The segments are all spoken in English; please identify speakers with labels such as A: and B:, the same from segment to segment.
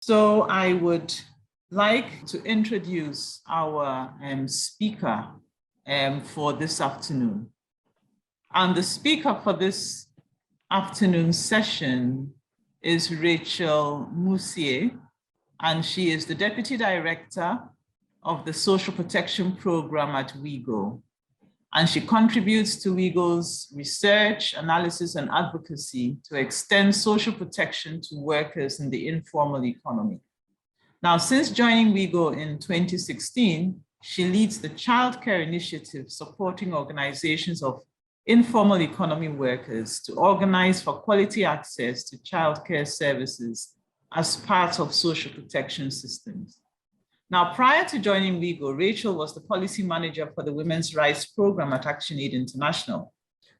A: So I would like to introduce our speaker for this afternoon. And the speaker for this afternoon session is Rachel Moussier, and she is the Deputy Director of the Social Protection Program at WIGO. And she contributes to WIGO's research, analysis, and advocacy to extend social protection to workers in the informal economy. Now, since joining WIGO in 2016, she leads the childcare initiative supporting organizations of informal economy workers to organize for quality access to childcare services as part of social protection systems. Now, prior to joining WIGO, Rachel was the policy manager for the Women's Rights Program at ActionAid International,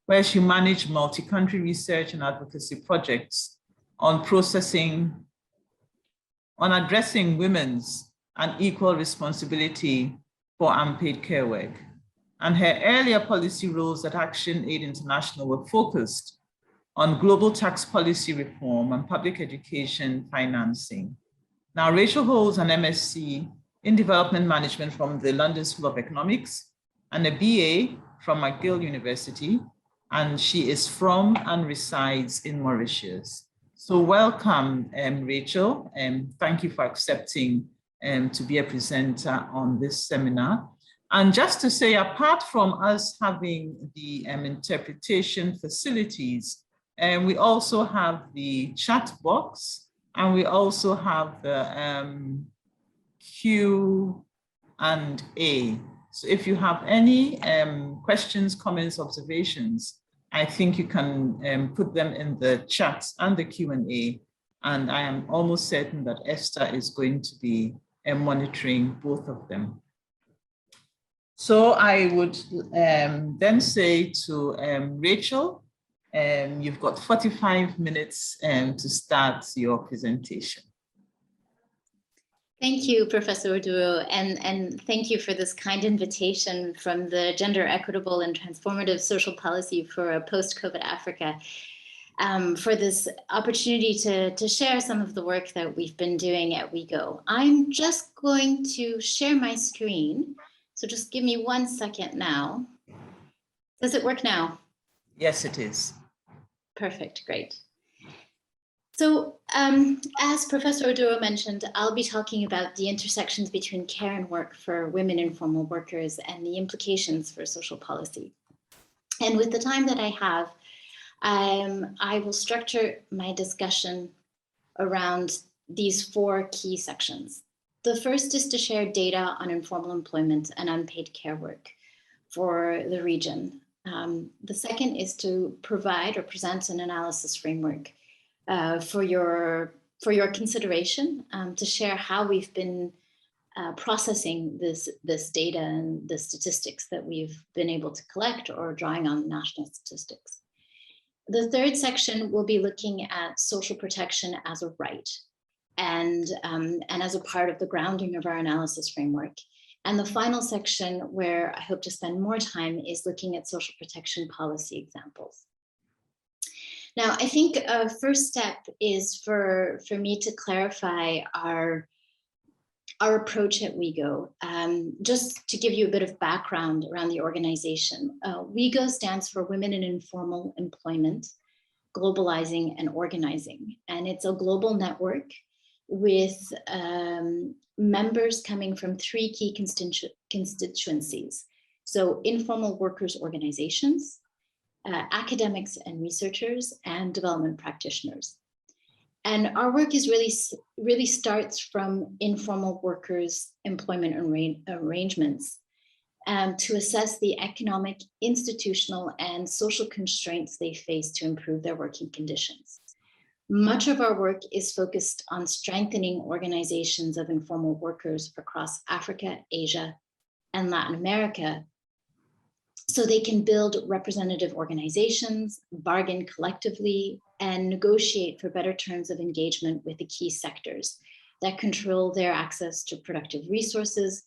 A: where she managed multi-country research and advocacy projects on addressing women's and equal responsibility for unpaid care work. And her earlier policy roles at ActionAid International were focused on global tax policy reform and public education financing. Now, Rachel holds an MSc in Development Management from the London School of Economics and a BA from McGill University, and she is from and resides in Mauritius. So welcome, Rachel, and thank you for accepting to be a presenter on this seminar. And just to say, apart from us having the interpretation facilities, we also have the chat box, and we also have the Q&A. So if you have any questions, comments, observations, I think you can put them in the chat and the Q&A. And I am almost certain that Esther is going to be monitoring both of them. So I would then say to Rachel, you've got 45 minutes to start your presentation.
B: Thank you, Professor Oduro, and thank you for this kind invitation from the Gender Equitable and Transformative Social Policy for a Post-COVID Africa, for this opportunity to share some of the work that we've been doing at WIGO. I'm just going to share my screen, so just give me 1 second now. Does it work now?
A: Yes, it is.
B: Perfect, great. So as Professor Oduro mentioned, I'll be talking about the intersections between care and work for women informal workers and the implications for social policy. And with the time that I have, I will structure my discussion around these 4 key sections. The first is to share data on informal employment and unpaid care work for the region. The second is to provide or present an analysis framework for your consideration, to share how we've been processing this data and the statistics that we've been able to collect or drawing on national statistics. The third section will be looking at social protection as a right and as a part of the grounding of our analysis framework. And the final section, where I hope to spend more time, is looking at social protection policy examples. Now, I think a first step is for me to clarify our approach at WIGO. Just to give you a bit of background around the organization, WIGO stands for Women in Informal Employment, Globalizing and Organizing. And it's a global network with members coming from 3 key constituencies. So informal workers organizations, academics and researchers, and development practitioners. And our work is really starts from informal workers' employment arrangements to assess the economic, institutional, and social constraints they face to improve their working conditions. Much of our work is focused on strengthening organizations of informal workers across Africa, Asia, and Latin America, so they can build representative organizations, bargain collectively, and negotiate for better terms of engagement with the key sectors that control their access to productive resources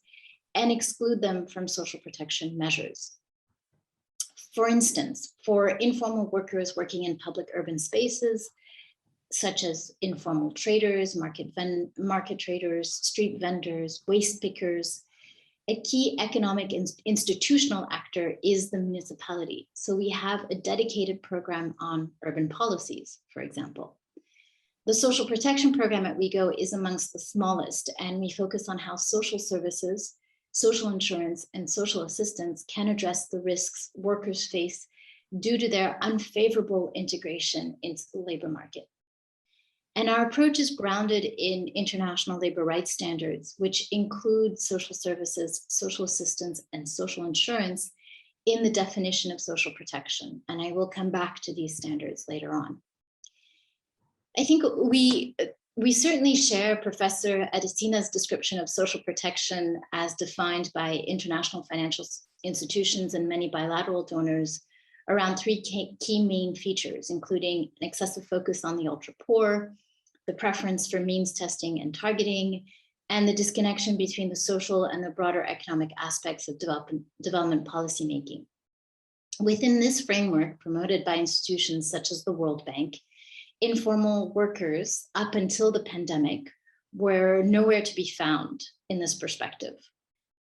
B: and exclude them from social protection measures. For instance, for informal workers working in public urban spaces, such as informal traders, market traders, street vendors, waste pickers. A key economic institutional actor is the municipality. So we have a dedicated program on urban policies, for example. The social protection program at WeGo is amongst the smallest, and we focus on how social services, social insurance, and social assistance can address the risks workers face due to their unfavorable integration into the labor market. And our approach is grounded in international labor rights standards, which include social services, social assistance, and social insurance in the definition of social protection. And I will come back to these standards later on. I think we certainly share Professor Adesina's description of social protection as defined by international financial institutions and many bilateral donors around three key main features, including an excessive focus on the ultra poor, the preference for means testing and targeting, and the disconnection between the social and the broader economic aspects of development policymaking. Within this framework, promoted by institutions such as the World Bank, informal workers, up until the pandemic, were nowhere to be found in this perspective.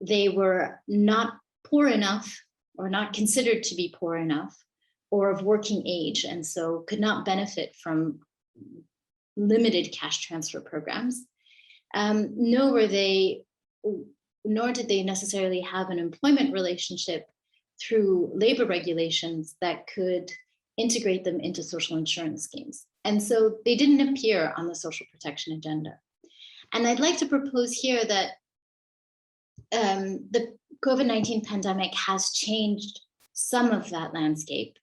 B: They were not poor enough or not considered to be poor enough or of working age, and so could not benefit from limited cash transfer programs, nor did they necessarily have an employment relationship through labor regulations that could integrate them into social insurance schemes. And so they didn't appear on the social protection agenda. And I'd like to propose here that the COVID-19 pandemic has changed some of that landscape,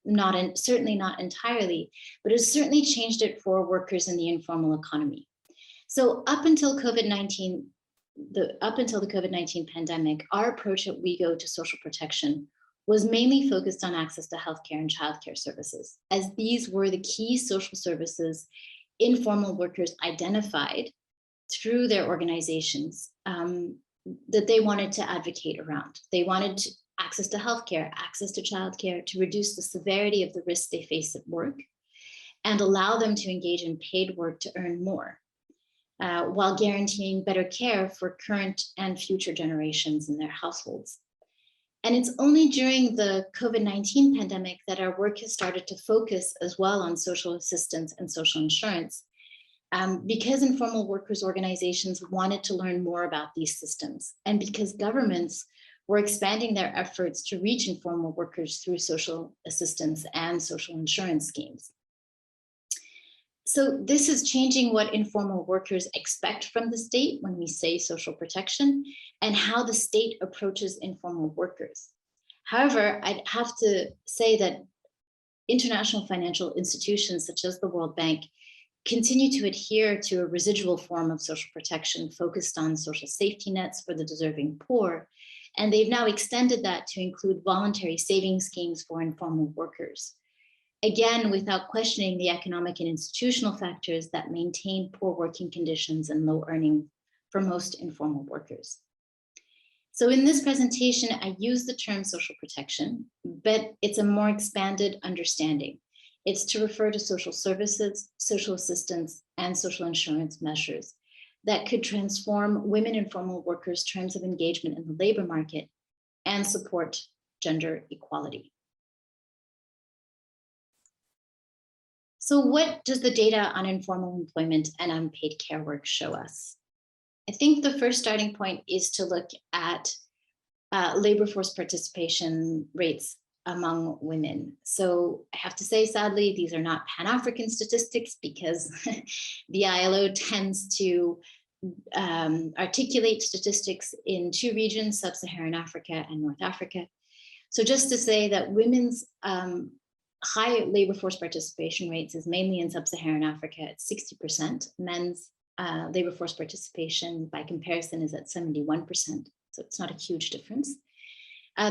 B: certainly not entirely, but it's certainly changed it for workers in the informal economy. So up until the COVID-19 pandemic, our approach at WeGo to social protection was mainly focused on access to healthcare and childcare services, as these were the key social services informal workers identified through their organizations that they wanted to advocate around. They wanted access to healthcare, access to childcare, to reduce the severity of the risks they face at work and allow them to engage in paid work to earn more, while guaranteeing better care for current and future generations in their households. And it's only during the COVID-19 pandemic that our work has started to focus as well on social assistance and social insurance, because informal workers organizations wanted to learn more about these systems, and because governments were expanding their efforts to reach informal workers through social assistance and social insurance schemes. So this is changing what informal workers expect from the state when we say social protection and how the state approaches informal workers. However, I'd have to say that international financial institutions such as the World Bank continue to adhere to a residual form of social protection focused on social safety nets for the deserving poor. And they've now extended that to include voluntary savings schemes for informal workers. Again, without questioning the economic and institutional factors that maintain poor working conditions and low earning for most informal workers. So in this presentation, I use the term social protection, but it's a more expanded understanding. It's to refer to social services, social assistance, and social insurance measures that could transform women informal workers' terms of engagement in the labor market and support gender equality. So what does the data on informal employment and unpaid care work show us? I think the first starting point is to look at labor force participation rates among women. So I have to say, sadly, these are not Pan-African statistics because the ILO tends to articulate statistics in two regions, Sub-Saharan Africa and North Africa. So just to say that women's high labor force participation rates is mainly in Sub-Saharan Africa at 60%. Men's labor force participation by comparison is at 71%. So it's not a huge difference.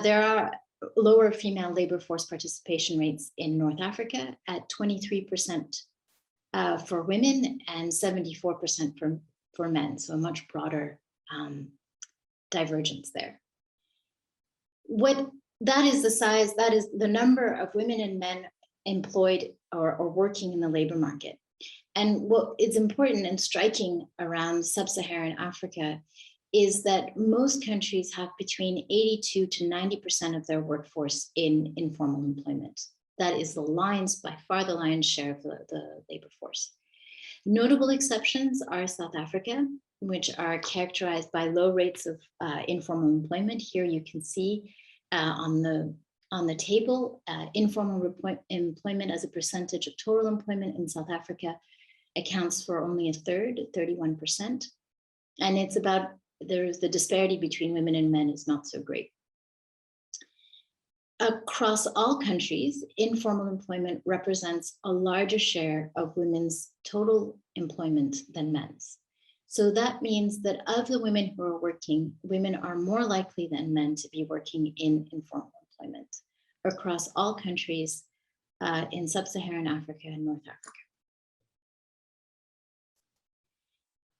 B: There are lower female labor force participation rates in North Africa at 23% for women and 74% for men. So a much broader divergence there. That is the number of women and men employed or working in the labor market. And what is important and striking around sub-Saharan Africa is that most countries have between 82 to 90% of their workforce in informal employment. That is by far the lion's share of the labor force. Notable exceptions are South Africa, which are characterized by low rates of informal employment. Here you can see on the table, informal employment as a percentage of total employment in South Africa accounts for only a third, 31%. And it's about, the disparity between women and men is not so great. Across all countries, informal employment represents a larger share of women's total employment than men's. So that means that of the women who are working, women are more likely than men to be working in informal employment across all countries in sub-Saharan Africa and North Africa.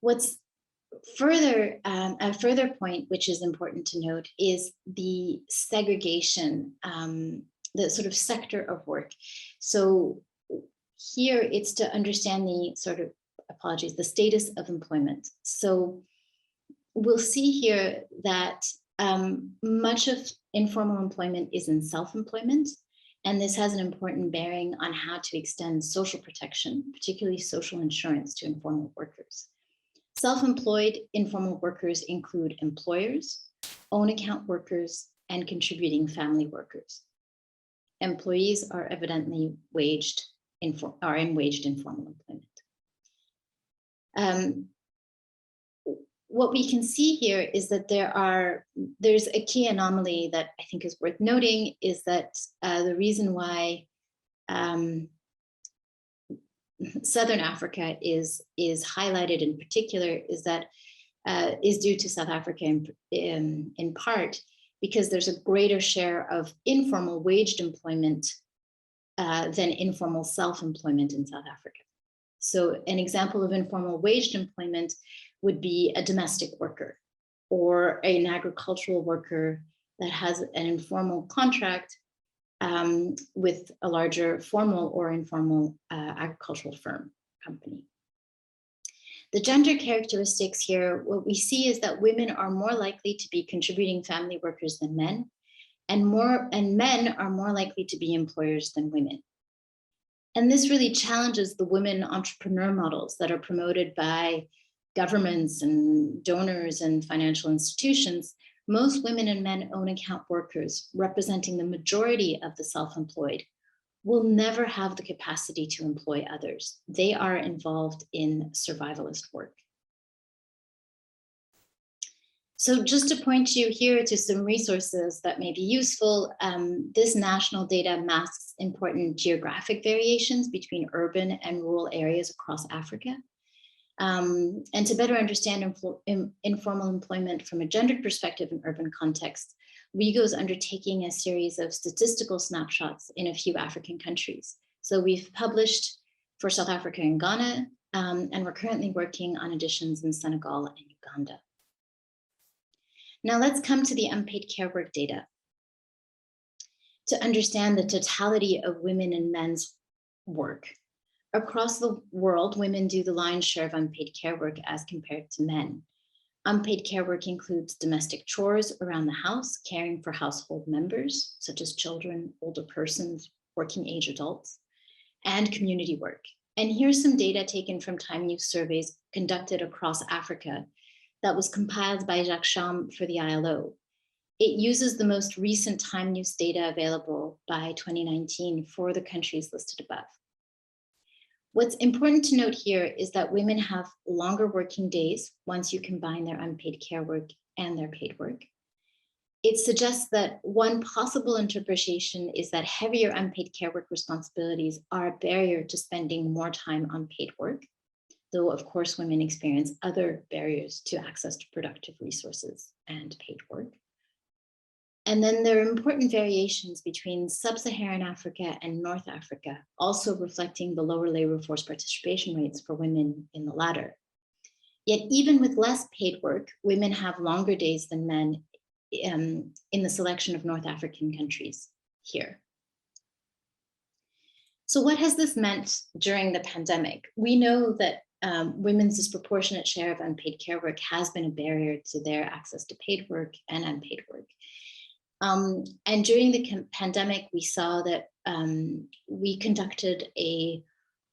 B: What's a further point, which is important to note, is the segregation, the sort of sector of work. So here it's to understand the the status of employment. So we'll see here that much of informal employment is in self-employment, and this has an important bearing on how to extend social protection, particularly social insurance, to informal workers. Self-employed informal workers include employers, own account workers, and contributing family workers. Employees are evidently in waged informal employment. What we can see here is that there's a key anomaly that I think is worth noting, is that the reason why Southern Africa is highlighted in particular is due to South Africa in part because there's a greater share of informal waged employment than informal self-employment in South Africa. So an example of informal waged employment would be a domestic worker or an agricultural worker that has an informal contract with a larger formal or informal agricultural firm company. The gender characteristics here, what we see is that women are more likely to be contributing family workers than men, and men are more likely to be employers than women. And this really challenges the women entrepreneur models that are promoted by governments and donors and financial institutions. Most women and men own account workers, representing the majority of the self-employed, will never have the capacity to employ others. They are involved in survivalist work. So just to point you here to some resources that may be useful, this national data masks important geographic variations between urban and rural areas across Africa. And to better understand informal employment from a gendered perspective in urban context, WIGO is undertaking a series of statistical snapshots in a few African countries. So we've published for South Africa and Ghana, and we're currently working on editions in Senegal and Uganda. Now let's come to the unpaid care work data. To understand the totality of women and men's work. Across the world, women do the lion's share of unpaid care work as compared to men. Unpaid care work includes domestic chores around the house, caring for household members, such as children, older persons, working age adults, and community work. And here's some data taken from time use surveys conducted across Africa that was compiled by Jacques Cham for the ILO. It uses the most recent time use data available by 2019 for the countries listed above. What's important to note here is that women have longer working days once you combine their unpaid care work and their paid work. It suggests that one possible interpretation is that heavier unpaid care work responsibilities are a barrier to spending more time on paid work, though of course women experience other barriers to access to productive resources and paid work. And then there are important variations between sub-Saharan Africa and North Africa, also reflecting the lower labor force participation rates for women in the latter. Yet even with less paid work, women have longer days than men in the selection of North African countries here. So what has this meant during the pandemic? We know that women's disproportionate share of unpaid care work has been a barrier to their access to paid work and unpaid work. And during the pandemic, we saw that we conducted a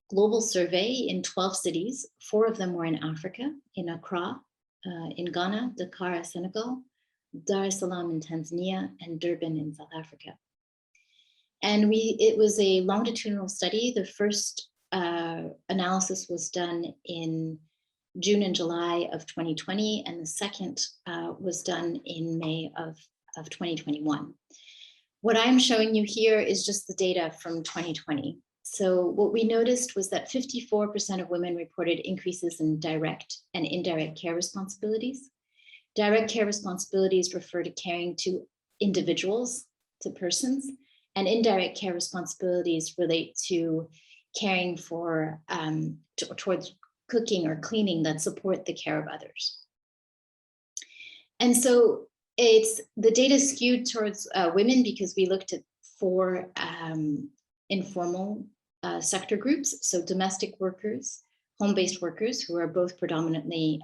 B: global survey in 12 cities. 4 of them were in Africa, in Accra, in Ghana, Dakar, Senegal, Dar es Salaam in Tanzania, and Durban in South Africa. And it was a longitudinal study. The first analysis was done in June and July of 2020, and the second was done in May of 2021. What I'm showing you here is just the data from 2020. So what we noticed was that 54% of women reported increases in direct and indirect care responsibilities. Direct care responsibilities refer to caring to individuals, to persons, and indirect care responsibilities relate to caring for, towards cooking or cleaning that support the care of others. And so the data skewed towards women because we looked at 4 informal sector groups. So domestic workers, home-based workers, who are both predominantly,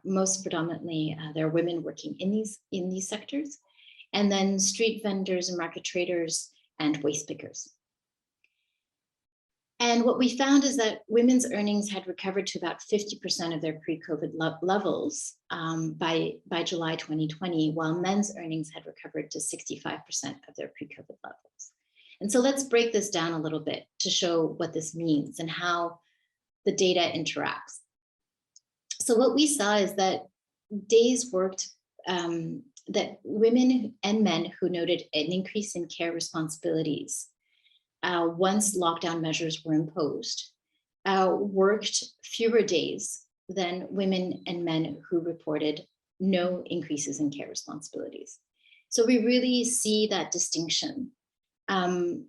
B: most predominantly, they're women working in these sectors. And then street vendors and market traders and waste pickers. And what we found is that women's earnings had recovered to about 50% of their pre-COVID levels by July 2020, while men's earnings had recovered to 65% of their pre-COVID levels. And so let's break this down a little bit to show what this means and how the data interacts. So what we saw is that days worked, that women and men who noted an increase in care responsibilities once lockdown measures were imposed, worked fewer days than women and men who reported no increases in care responsibilities. So we really see that distinction. Among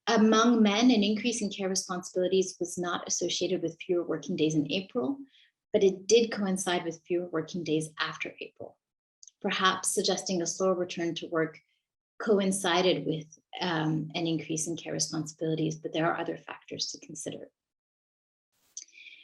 B: men, an increase in care responsibilities was not associated with fewer working days in April, but it did coincide with fewer working days after April, perhaps suggesting a slower return to work coincided with an increase in care responsibilities, but there are other factors to consider.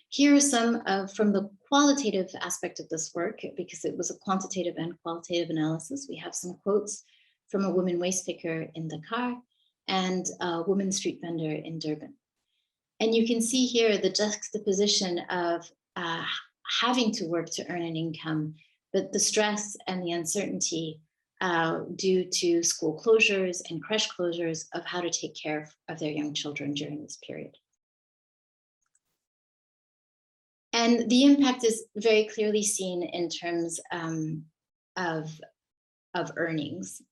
B: Here are some from the qualitative aspect of this work, because it was a quantitative and qualitative analysis. We have some quotes from a woman waste picker in Dakar and a woman street vendor in Durban. And you can see here the juxtaposition of having to work to earn an income, but the stress and the uncertainty due to school closures and creche closures of how to take care of their young children during this period. And the impact is very clearly seen in terms of earnings.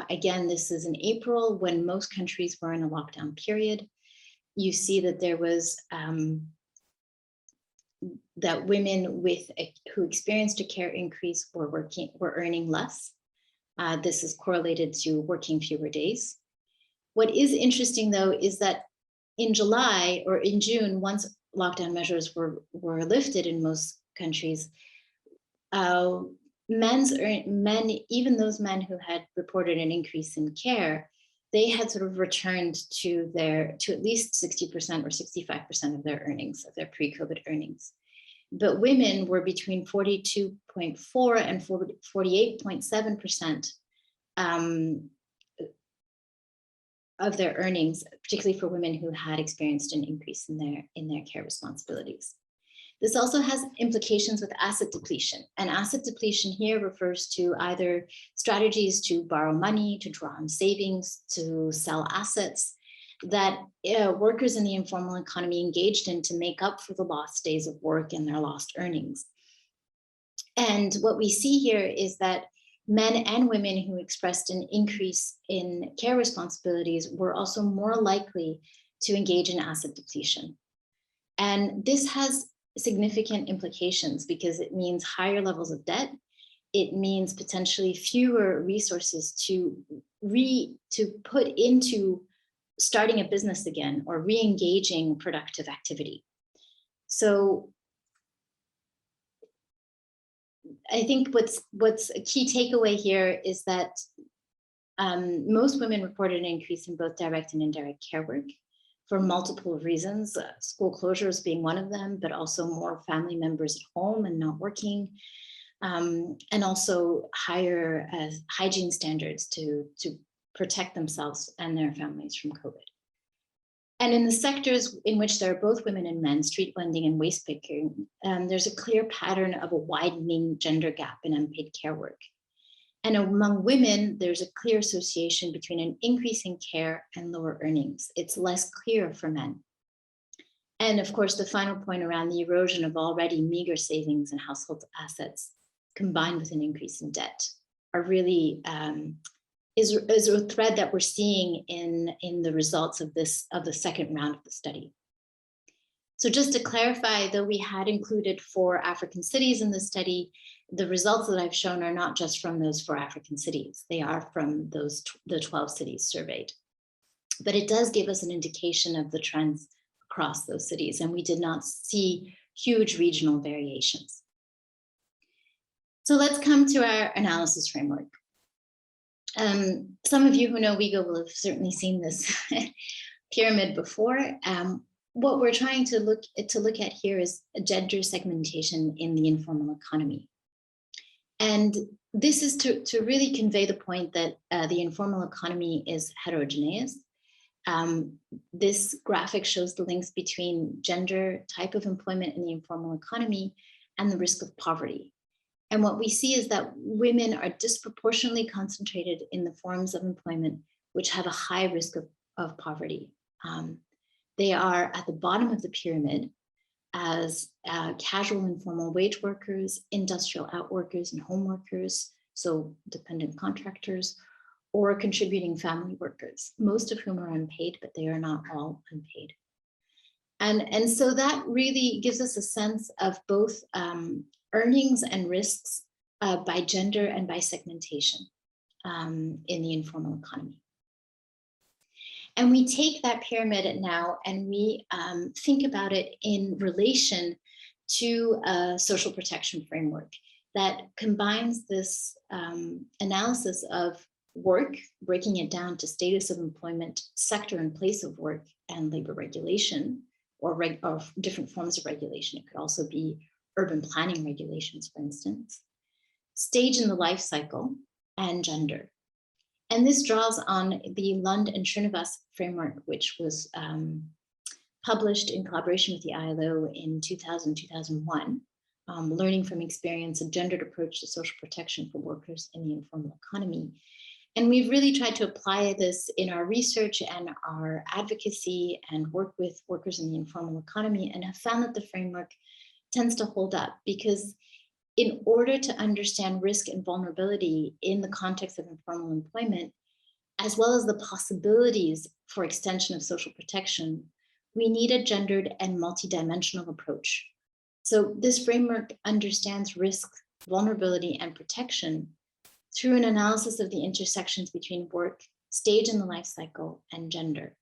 B: Again, this is in April when most countries were in a lockdown period. You see that there was that women who experienced a care increase were earning less. This is correlated to working fewer days. What is interesting, though, is that in July or in June, once lockdown measures were lifted in most countries, even those men who had reported an increase in care, they had sort of returned to at least 60% or 65% of their earnings, of their pre-COVID earnings. But women were between 42.4 and 48.7% of their earnings, particularly for women who had experienced an increase in their care responsibilities. This also has implications with asset depletion. And asset depletion here refers to either strategies to borrow money, to draw on savings, to sell assets that workers in the informal economy engaged in to make up for the lost days of work and their lost earnings. And what we see here is that men and women who expressed an increase in care responsibilities were also more likely to engage in asset depletion. And this has significant implications because it means higher levels of debt. It means potentially fewer resources to put into starting a business again or re-engaging productive activity. So I think what's a key takeaway here is that Most women reported an increase in both direct and indirect care work for multiple reasons, school closures being one of them, but also more family members at home and not working, and also higher hygiene standards to protect themselves and their families from COVID. And in the sectors in which there are both women and men, street vending and waste picking, there's a clear pattern of a widening gender gap in unpaid care work. And among women, there's a clear association between an increase in care and lower earnings. It's less clear for men. And of course, the final point around the erosion of already meager savings and household assets, combined with an increase in debt, are really is a thread that we're seeing in the results of the second round of the study. So just to clarify, though we had included 4 African cities in the study, the results that I've shown are not just from those 4 African cities. They are from the 12 cities surveyed. But it does give us an indication of the trends across those cities, and we did not see huge regional variations. So let's come to our analysis framework. Some of you who know WIGO will have certainly seen this pyramid before. What we're trying to look at here is a gender segmentation in the informal economy. And this is to really convey the point that the informal economy is heterogeneous. This graphic shows the links between gender, type of employment in the informal economy, and the risk of poverty. And what we see is that women are disproportionately concentrated in the forms of employment which have a high risk of poverty. They are at the bottom of the pyramid as casual informal wage workers, industrial outworkers and home workers, so dependent contractors, or contributing family workers, most of whom are unpaid, but they are not all unpaid. And so that really gives us a sense of both earnings and risks by gender and by segmentation in the informal economy. And we take that pyramid now and we think about it in relation to a social protection framework that combines this analysis of work, breaking it down to status of employment, sector and place of work, and labor regulation, or different forms of regulation. It could also be urban planning regulations, for instance, stage in the life cycle, and gender. And this draws on the Lund and Srinivas framework, which was published in collaboration with the ILO in 2000-2001, learning from experience, a gendered approach to social protection for workers in the informal economy. And we've really tried to apply this in our research and our advocacy and work with workers in the informal economy, and have found that the framework tends to hold up, because in order to understand risk and vulnerability in the context of informal employment, as well as the possibilities for extension of social protection, we need a gendered and multidimensional approach. So this framework understands risk, vulnerability, and protection through an analysis of the intersections between work, stage in the life cycle, and gender.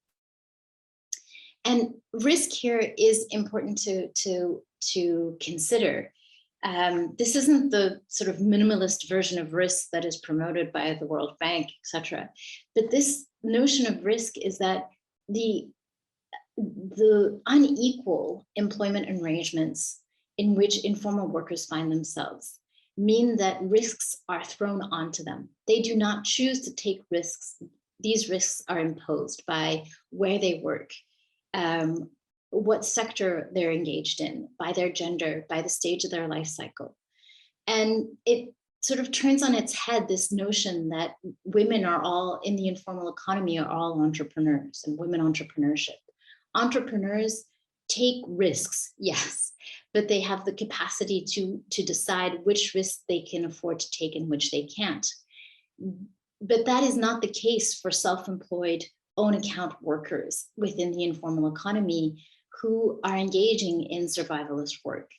B: And risk here is important to consider. This isn't the sort of minimalist version of risk that is promoted by the World Bank, etc. But this notion of risk is that the unequal employment arrangements in which informal workers find themselves mean that risks are thrown onto them. They do not choose to take risks. These risks are imposed by where they work, what sector they're engaged in, by their gender, by the stage of their life cycle. And it sort of turns on its head this notion that women are all in the informal economy are all entrepreneurs and women entrepreneurship. Entrepreneurs take risks, yes, but they have the capacity to decide which risks they can afford to take and which they can't. But that is not the case for self-employed own account workers within the informal economy who are engaging in survivalist work.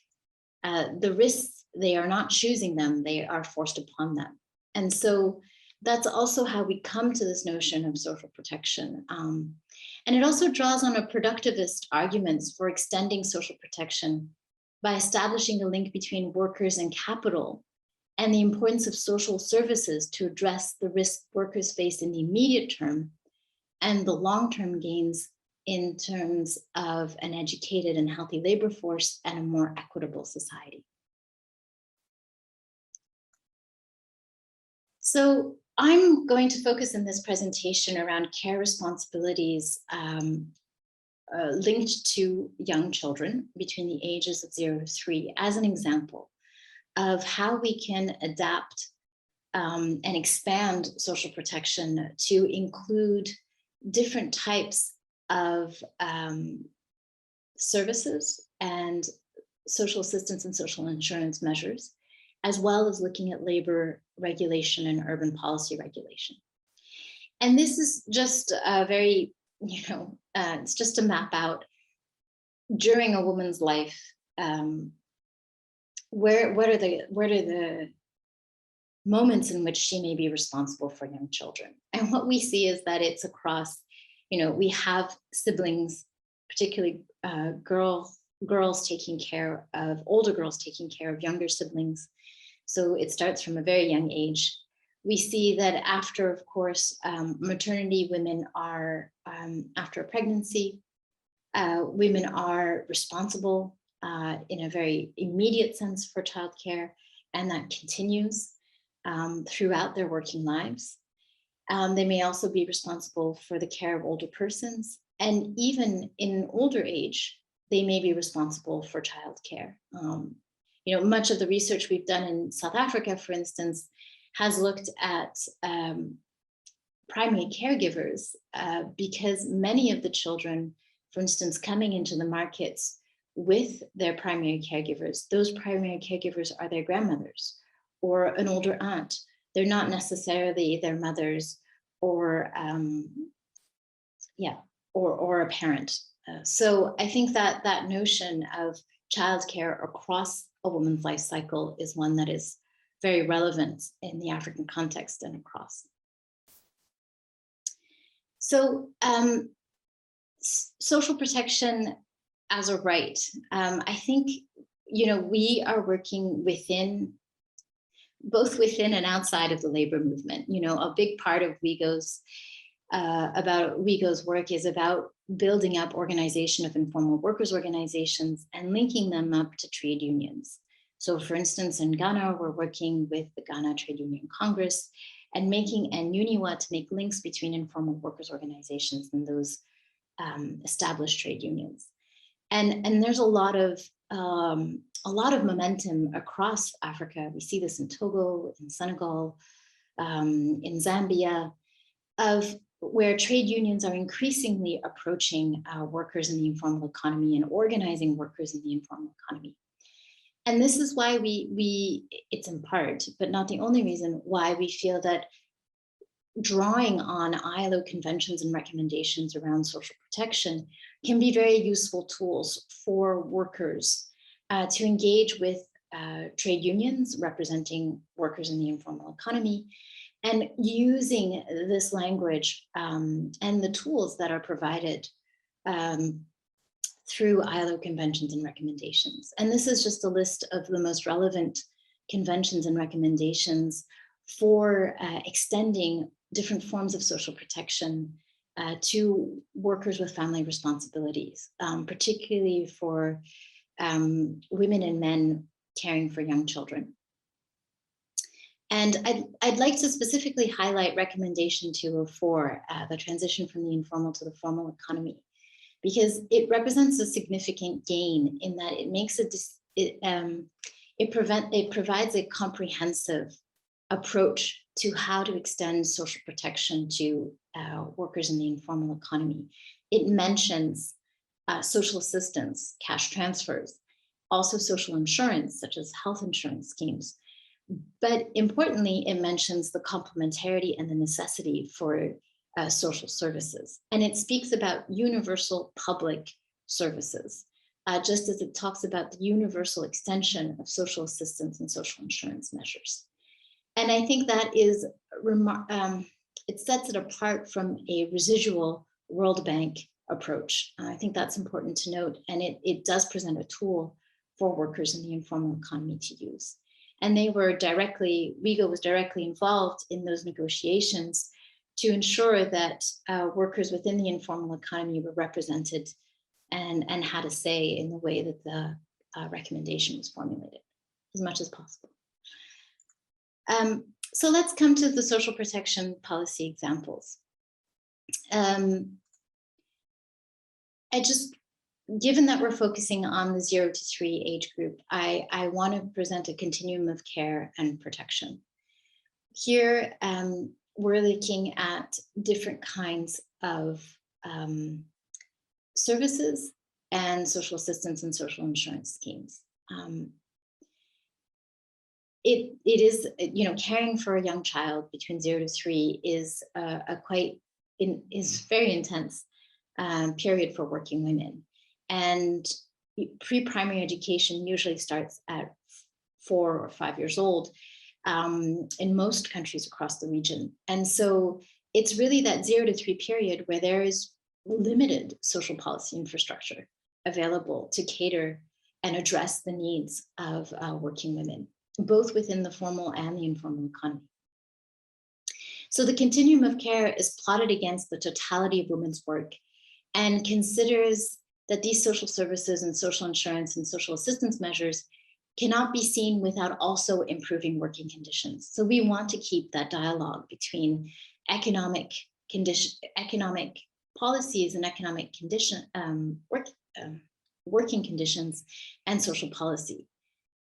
B: The risks, they are not choosing them, they are forced upon them. And so that's also how we come to this notion of social protection. And it also draws on a productivist arguments for extending social protection by establishing a link between workers and capital and the importance of social services to address the risk workers face in the immediate term and the long-term gains in terms of an educated and healthy labor force and a more equitable society. So I'm going to focus in this presentation around care responsibilities linked to young children between the ages of 0 to 3 as an example of how we can adapt and expand social protection to include different types of services and social assistance and social insurance measures, as well as looking at labor regulation and urban policy regulation. And this is just a very, it's just to map out during a woman's life, what are the moments in which she may be responsible for young children. And what we see is that it's across, we have siblings, particularly girls taking care of, older girls taking care of younger siblings. So it starts from a very young age. We see that after, of course, maternity, women are, after a pregnancy, women are responsible in a very immediate sense for childcare, and that continues throughout their working lives. They may also be responsible for the care of older persons, and even in older age, they may be responsible for childcare. Much of the research we've done in South Africa, for instance, has looked at primary caregivers because many of the children, for instance, coming into the markets with their primary caregivers, those primary caregivers are their grandmothers or an older aunt. They're not necessarily their mothers or or a parent. So I think that that notion of childcare across a woman's life cycle is one that is very relevant in the African context and across. So social protection as a right, I think, we are working both within and outside of the labor movement. A big part of WIEGO's work is about building up organization of informal workers organizations and linking them up to trade unions. So for instance, in Ghana, we're working with the Ghana Trade Union Congress and UNIWA to make links between informal workers organizations and those established trade unions. And there's a lot of momentum across Africa. We see this in Togo, in Senegal, in Zambia, of where trade unions are increasingly approaching workers in the informal economy and organizing workers in the informal economy. And this is why it's in part, but not the only reason, why we feel that drawing on ILO conventions and recommendations around social protection can be very useful tools for workers to engage with trade unions representing workers in the informal economy, and using this language and the tools that are provided through ILO conventions and recommendations. And this is just a list of the most relevant conventions and recommendations for extending different forms of social protection to workers with family responsibilities, particularly for women and men caring for young children. And I'd like to specifically highlight recommendation 204, the transition from the informal to the formal economy, because it represents a significant gain in that it makes it provides a comprehensive approach to how to extend social protection to workers in the informal economy. It mentions social assistance, cash transfers, also social insurance, such as health insurance schemes. But importantly, it mentions the complementarity and the necessity for social services. And it speaks about universal public services, just as it talks about the universal extension of social assistance and social insurance measures. And I think that is, it sets it apart from a residual World Bank approach. I think that's important to note. And it does present a tool for workers in the informal economy to use. And WIGO was directly involved in those negotiations to ensure that workers within the informal economy were represented and had a say in the way that the recommendation was formulated as much as possible. So let's come to the social protection policy examples. Given that we're focusing on the 0 to 3 age group, I want to present a continuum of care and protection. Here, we're looking at different kinds of services and social assistance and social insurance schemes. It is, caring for a young child between 0 to 3 is is very intense period for working women. And pre-primary education usually starts at 4 or 5 years old in most countries across the region. And so it's really that 0 to 3 period where there is limited social policy infrastructure available to cater and address the needs of working women, both within the formal and the informal economy. So the continuum of care is plotted against the totality of women's work and considers that these social services and social insurance and social assistance measures cannot be seen without also improving working conditions. So we want to keep that dialogue between economic policies and economic working conditions and social policy.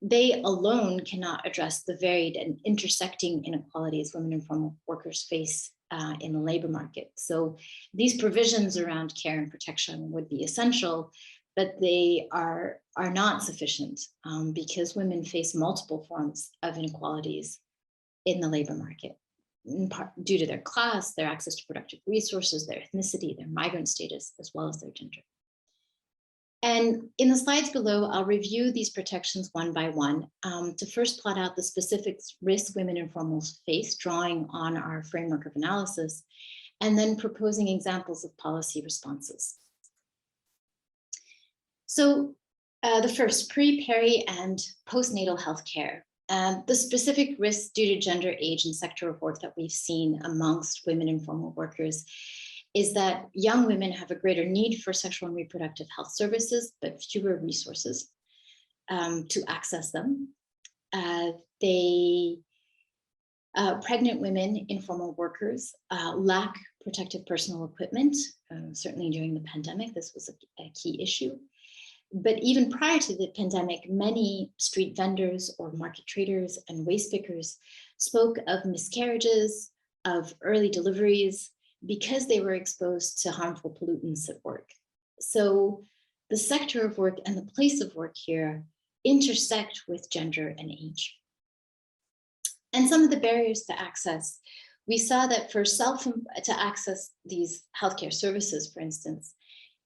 B: They alone cannot address the varied and intersecting inequalities women and informal workers face in the labor market. So these provisions around care and protection would be essential, but they are not sufficient because women face multiple forms of inequalities in the labor market, in part due to their class, their access to productive resources, their ethnicity, their migrant status, as well as their gender. And in the slides below, I'll review these protections one by one to first plot out the specific risks women informals face, drawing on our framework of analysis, and then proposing examples of policy responses. So the first, pre, peri, and postnatal health care. The specific risks due to gender, age, and sector of work that we've seen amongst women informal workers is that young women have a greater need for sexual and reproductive health services, but fewer resources to access them. Pregnant women, informal workers, lack protective personal equipment. Certainly during the pandemic, this was a key issue. But even prior to the pandemic, many street vendors or market traders and waste pickers spoke of miscarriages, of early deliveries, because they were exposed to harmful pollutants at work. So the sector of work and the place of work here intersect with gender and age. And some of the barriers to access, we saw that to access these healthcare services, for instance,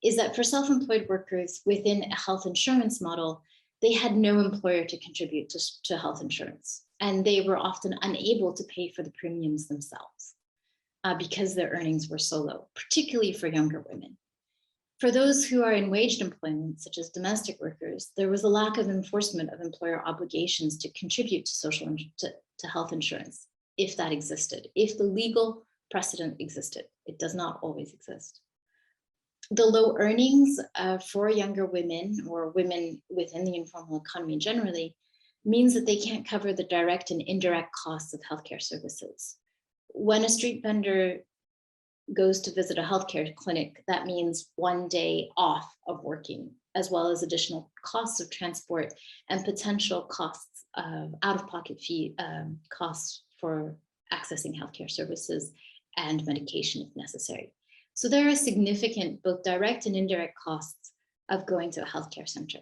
B: is that for self-employed workers within a health insurance model, they had no employer to contribute to health insurance. And they were often unable to pay for the premiums themselves because their earnings were so low, particularly for younger women. For those who are in waged employment, such as domestic workers, there was a lack of enforcement of employer obligations to contribute to health insurance, if that existed, if the legal precedent existed. It does not always exist. The low earnings for younger women or women within the informal economy generally means that they can't cover the direct and indirect costs of healthcare services. When a street vendor goes to visit a healthcare clinic, that means one day off of working, as well as additional costs of transport and potential costs of out-of-pocket fee costs for accessing healthcare services and medication if necessary. So there are significant both direct and indirect costs of going to a healthcare center.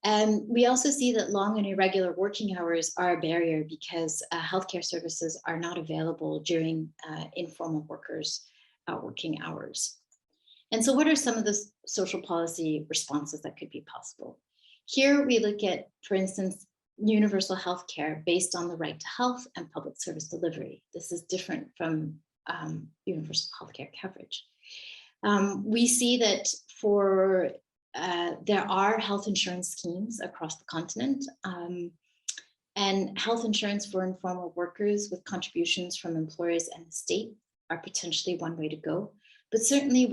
B: And we also see that long and irregular working hours are a barrier because healthcare services are not available during informal workers' working hours. And so what are some of the social policy responses that could be possible? Here we look at, for instance, universal healthcare based on the right to health and public service delivery. This is different from universal healthcare coverage. We see that for there are health insurance schemes across the continent, and health insurance for informal workers with contributions from employers and the state are potentially one way to go. But certainly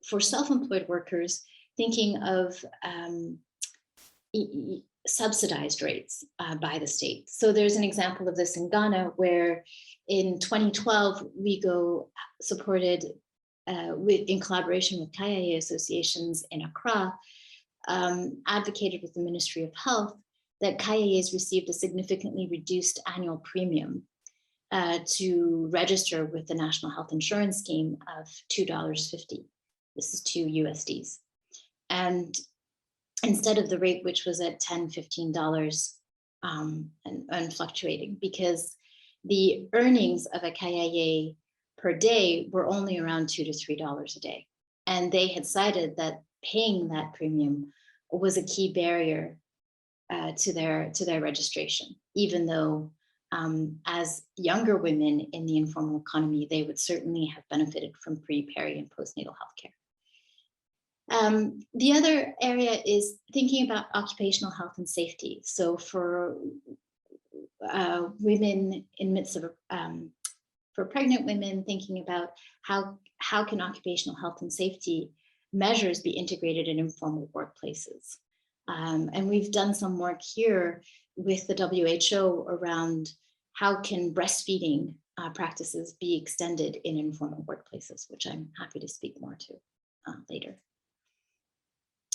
B: for self-employed workers, thinking of subsidized rates by the state. So there's an example of this in Ghana, where in 2012, WeGo supported, in collaboration with KIA associations in Accra, advocated with the Ministry of Health that KIAs received a significantly reduced annual premium to register with the National Health Insurance Scheme of $2.50. This is 2 USDs. And instead of the rate, which was at $10, $15 and fluctuating, because the earnings of a KIA per day were only around $2 to $3 a day. And they had cited that paying that premium was a key barrier to their registration, even though as younger women in the informal economy, they would certainly have benefited from pre, peri, and postnatal healthcare. The other area is thinking about occupational health and safety. So for women in midst of, for pregnant women, thinking about how can occupational health and safety measures be integrated in informal workplaces. And we've done some work here with the WHO around how can breastfeeding practices be extended in informal workplaces, which I'm happy to speak more to later.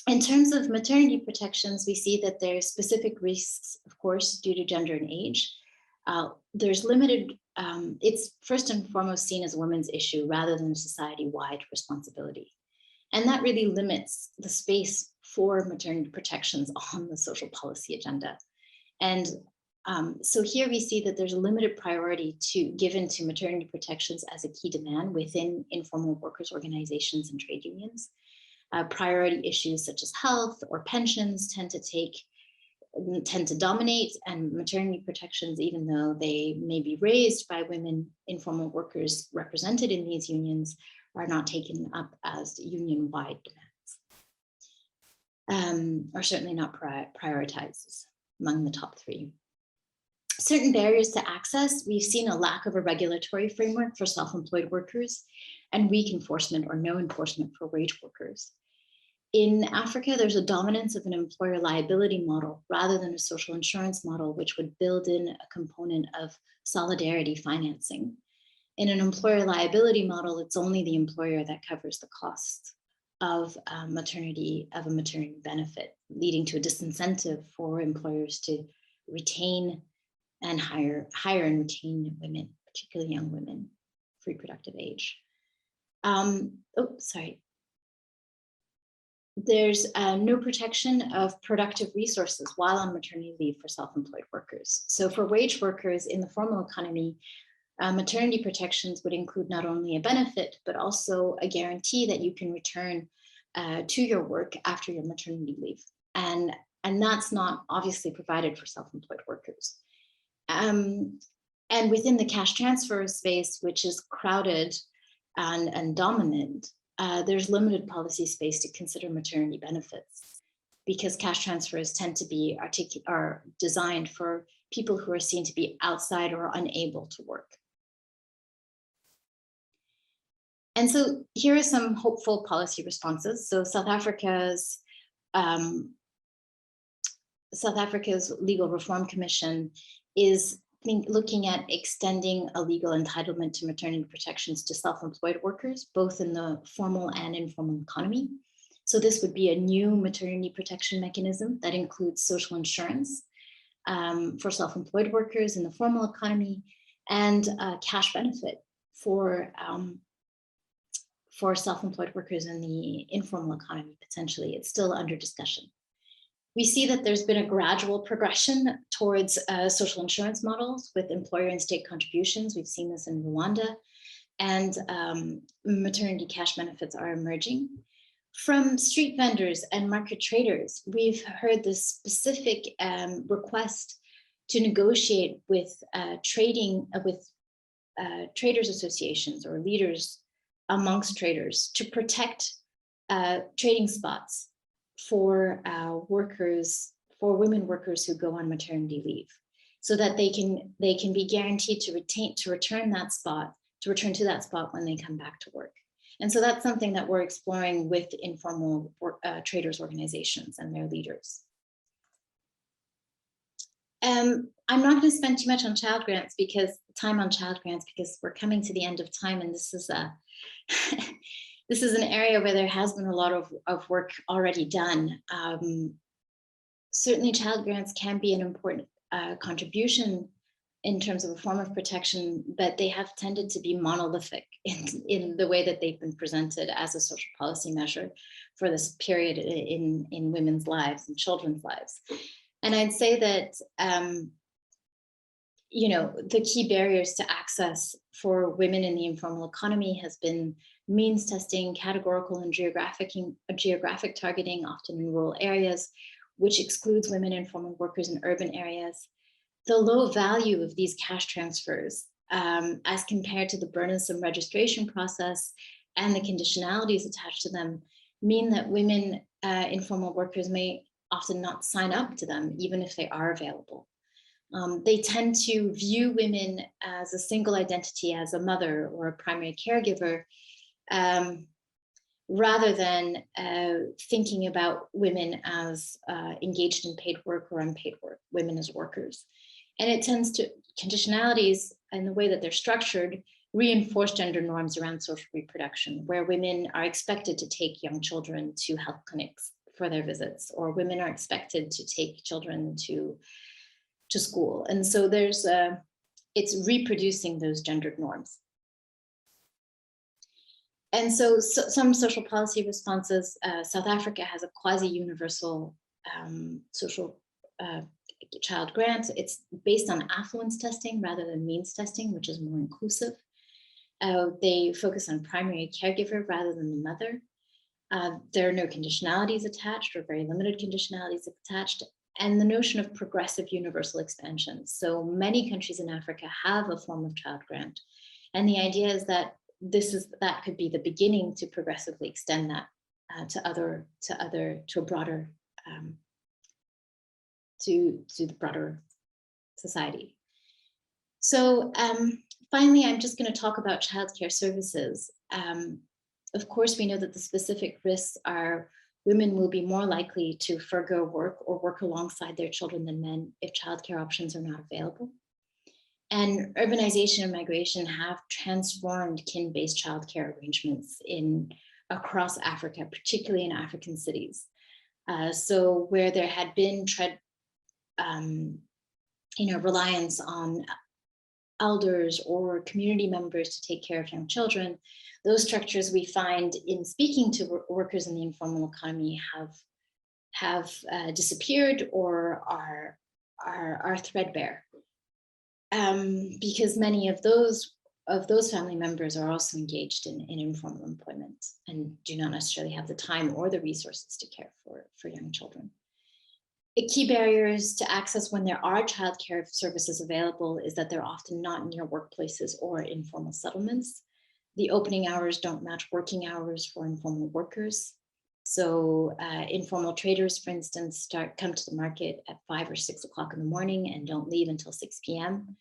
B: In terms of maternity protections, we see that there's specific risks, of course, due to gender and age. There's limited, it's first and foremost seen as a women's issue rather than a society-wide responsibility. And that really limits the space for maternity protections on the social policy agenda. And so here we see that there's a limited priority given to maternity protections as a key demand within informal workers' organizations and trade unions. Priority issues such as health or pensions tend to dominate, and maternity protections, even though they may be raised by women informal workers represented in these unions, are not taken up as union-wide demands, or certainly not prioritized among the top 3. Certain barriers to access, we've seen a lack of a regulatory framework for self-employed workers and weak enforcement or no enforcement for wage workers. In Africa, there's a dominance of an employer liability model rather than a social insurance model, which would build in a component of solidarity financing. In an employer liability model, it's only the employer that covers the costs of a maternity benefit, leading to a disincentive for employers to retain and hire and retain women, particularly young women, of reproductive age. There's no protection of productive resources while on maternity leave for self-employed workers. So for wage workers in the formal economy, maternity protections would include not only a benefit, but also a guarantee that you can return to your work after your maternity leave. And that's not obviously provided for self-employed workers. And within the cash transfer space, which is crowded and dominant, there's limited policy space to consider maternity benefits because cash transfers tend to be are designed for people who are seen to be outside or unable to work. And so here are some hopeful policy responses. So South Africa's Legal Reform Commission is looking at extending a legal entitlement to maternity protections to self-employed workers, both in the formal and informal economy. So this would be a new maternity protection mechanism that includes social insurance for self-employed workers in the formal economy and a cash benefit for self-employed workers in the informal economy, potentially. It's still under discussion. We see that there's been a gradual progression towards social insurance models with employer and state contributions. We've seen this in Rwanda, and maternity cash benefits are emerging. From street vendors and market traders, we've heard this specific request to negotiate with traders associations or leaders amongst traders to protect trading spots for women workers who go on maternity leave, so that they can be guaranteed to return to that spot when they come back to work. And so that's something that we're exploring with informal traders organizations and their leaders. I'm not going to spend too much on child grants because we're coming to the end of time, and this is this is an area where there has been a lot of work already done. Certainly child grants can be an important contribution in terms of a form of protection, but they have tended to be monolithic in the way that they've been presented as a social policy measure for this period in women's lives and children's lives. And I'd say that, the key barriers to access for women in the informal economy has been means testing, categorical and geographic targeting, often in rural areas, which excludes women informal workers in urban areas. The low value of these cash transfers as compared to the burdensome registration process and the conditionalities attached to them mean that women informal workers may often not sign up to them, even if they are available. They tend to view women as a single identity, as a mother or a primary caregiver, rather than thinking about women as engaged in paid work or unpaid work, women as workers. And it tends to, conditionalities and the way that they're structured reinforce gender norms around social reproduction, where women are expected to take young children to health clinics for their visits, or women are expected to take children to school. And so it's reproducing those gendered norms. And so some social policy responses, South Africa has a quasi-universal social child grant. It's based on affluence testing rather than means testing, which is more inclusive. They focus on primary caregiver rather than the mother. There are no conditionalities attached, or very limited conditionalities attached, and the notion of progressive universal expansion. So many countries in Africa have a form of child grant. And the idea is that that could be the beginning to progressively extend that to the broader society. So finally, I'm just going to talk about childcare services. Of course, we know that the specific risks are women will be more likely to forgo work or work alongside their children than men if childcare options are not available. And urbanization and migration have transformed kin-based childcare arrangements across Africa, particularly in African cities. So where there had been reliance on elders or community members to take care of young children, those structures we find in speaking to workers in the informal economy have disappeared or are threadbare, because many of those family members are also engaged in informal employment and do not necessarily have the time or the resources to care for young children. A key barriers to access when there are childcare services available is that they're often not near workplaces or informal settlements. The opening hours don't match working hours for informal workers. So informal traders, for instance, come to the market at 5 or 6 o'clock in the morning and don't leave until 6 p.m.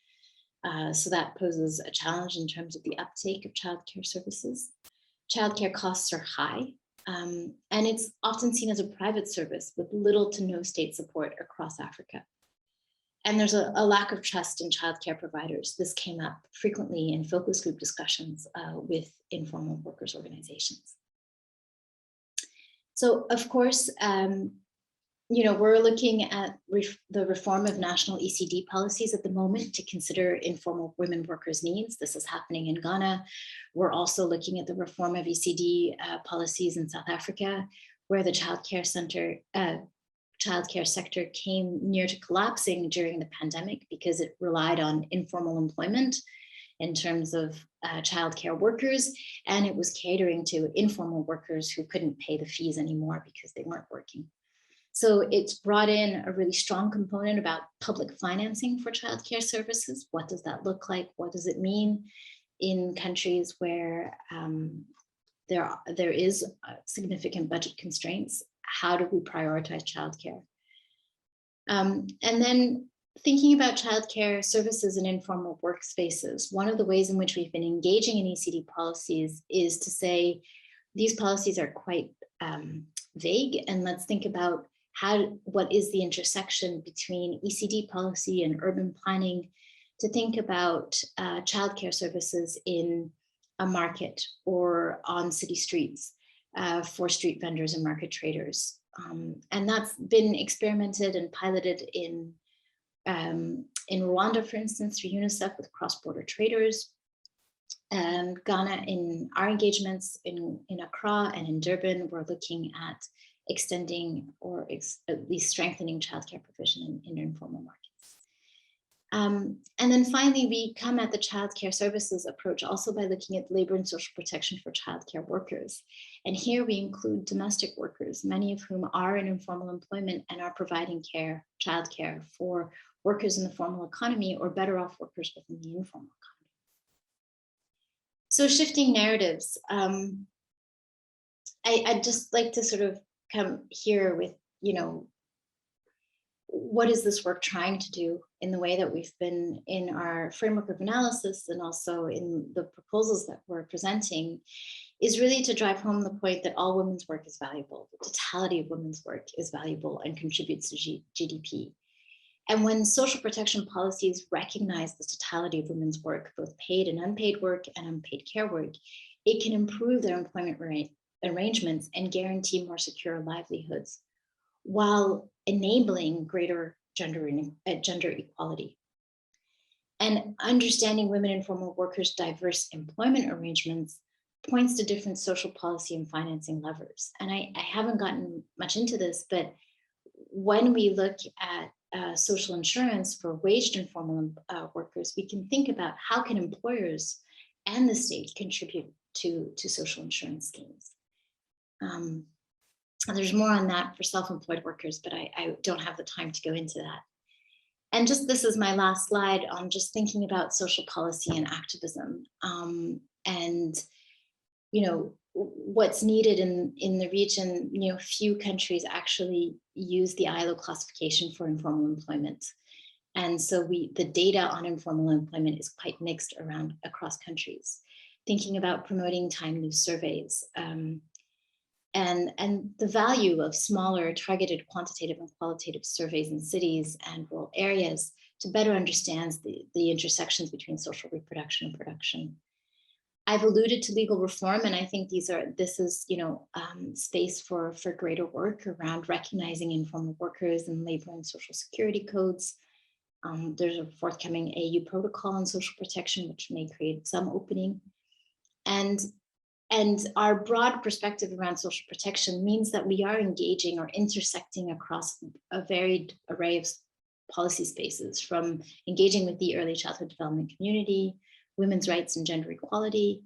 B: So that poses a challenge in terms of the uptake of childcare services. Childcare costs are high, and it's often seen as a private service with little to no state support across Africa. And there's a lack of trust in childcare providers. This came up frequently in focus group discussions with informal workers organizations. So of course, we're looking at the reform of national ECD policies at the moment to consider informal women workers' needs. This is happening in Ghana. We're also looking at the reform of ECD policies in South Africa, where the childcare sector came near to collapsing during the pandemic because it relied on informal employment in terms of childcare workers, and it was catering to informal workers who couldn't pay the fees anymore because they weren't working. So it's brought in a really strong component about public financing for childcare services. What does that look like? What does it mean in countries where there is significant budget constraints? how do we prioritize childcare? And then thinking about childcare services in informal workspaces, one of the ways in which we've been engaging in ECD policies is to say, these policies are quite vague, and let's think about what is the intersection between ECD policy and urban planning to think about childcare services in a market or on city streets for street vendors and market traders. And that's been experimented and piloted in Rwanda, for instance, through UNICEF with cross-border traders, and Ghana in our engagements in Accra and in Durban, we're looking at extending or at least strengthening childcare provision in informal markets. And then finally, we come at the childcare services approach also by looking at labor and social protection for childcare workers. And here we include domestic workers, many of whom are in informal employment and are providing childcare for workers in the formal economy or better off workers within the informal economy. So shifting narratives, I'd just like to sort of come here with, what is this work trying to do in the way that we've been in our framework of analysis and also in the proposals that we're presenting, is really to drive home the point that all women's work is valuable. The totality of women's work is valuable and contributes to GDP. And when social protection policies recognize the totality of women's work, both paid and unpaid work and unpaid care work, it can improve their employment arrangements and guarantee more secure livelihoods while enabling greater gender equality. And understanding women informal workers' diverse employment arrangements points to different social policy and financing levers. And I haven't gotten much into this, but when we look at social insurance for waged informal workers, we can think about how can employers and the state contribute to social insurance schemes. There's more on that for self-employed workers, but I don't have the time to go into that. And just this is my last slide on just thinking about social policy and activism. And what's needed in the region, few countries actually use the ILO classification for informal employment. And so the data on informal employment is quite mixed across countries. Thinking about promoting time use surveys and the value of smaller targeted quantitative and qualitative surveys in cities and rural areas to better understand the intersections between social reproduction and production. I've alluded to legal reform, and I think this is space for greater work around recognizing informal workers and labor and social security codes. There's a forthcoming AU protocol on social protection, which may create some opening. And our broad perspective around social protection means that we are engaging or intersecting across a varied array of policy spaces, from engaging with the early childhood development community, women's rights and gender equality,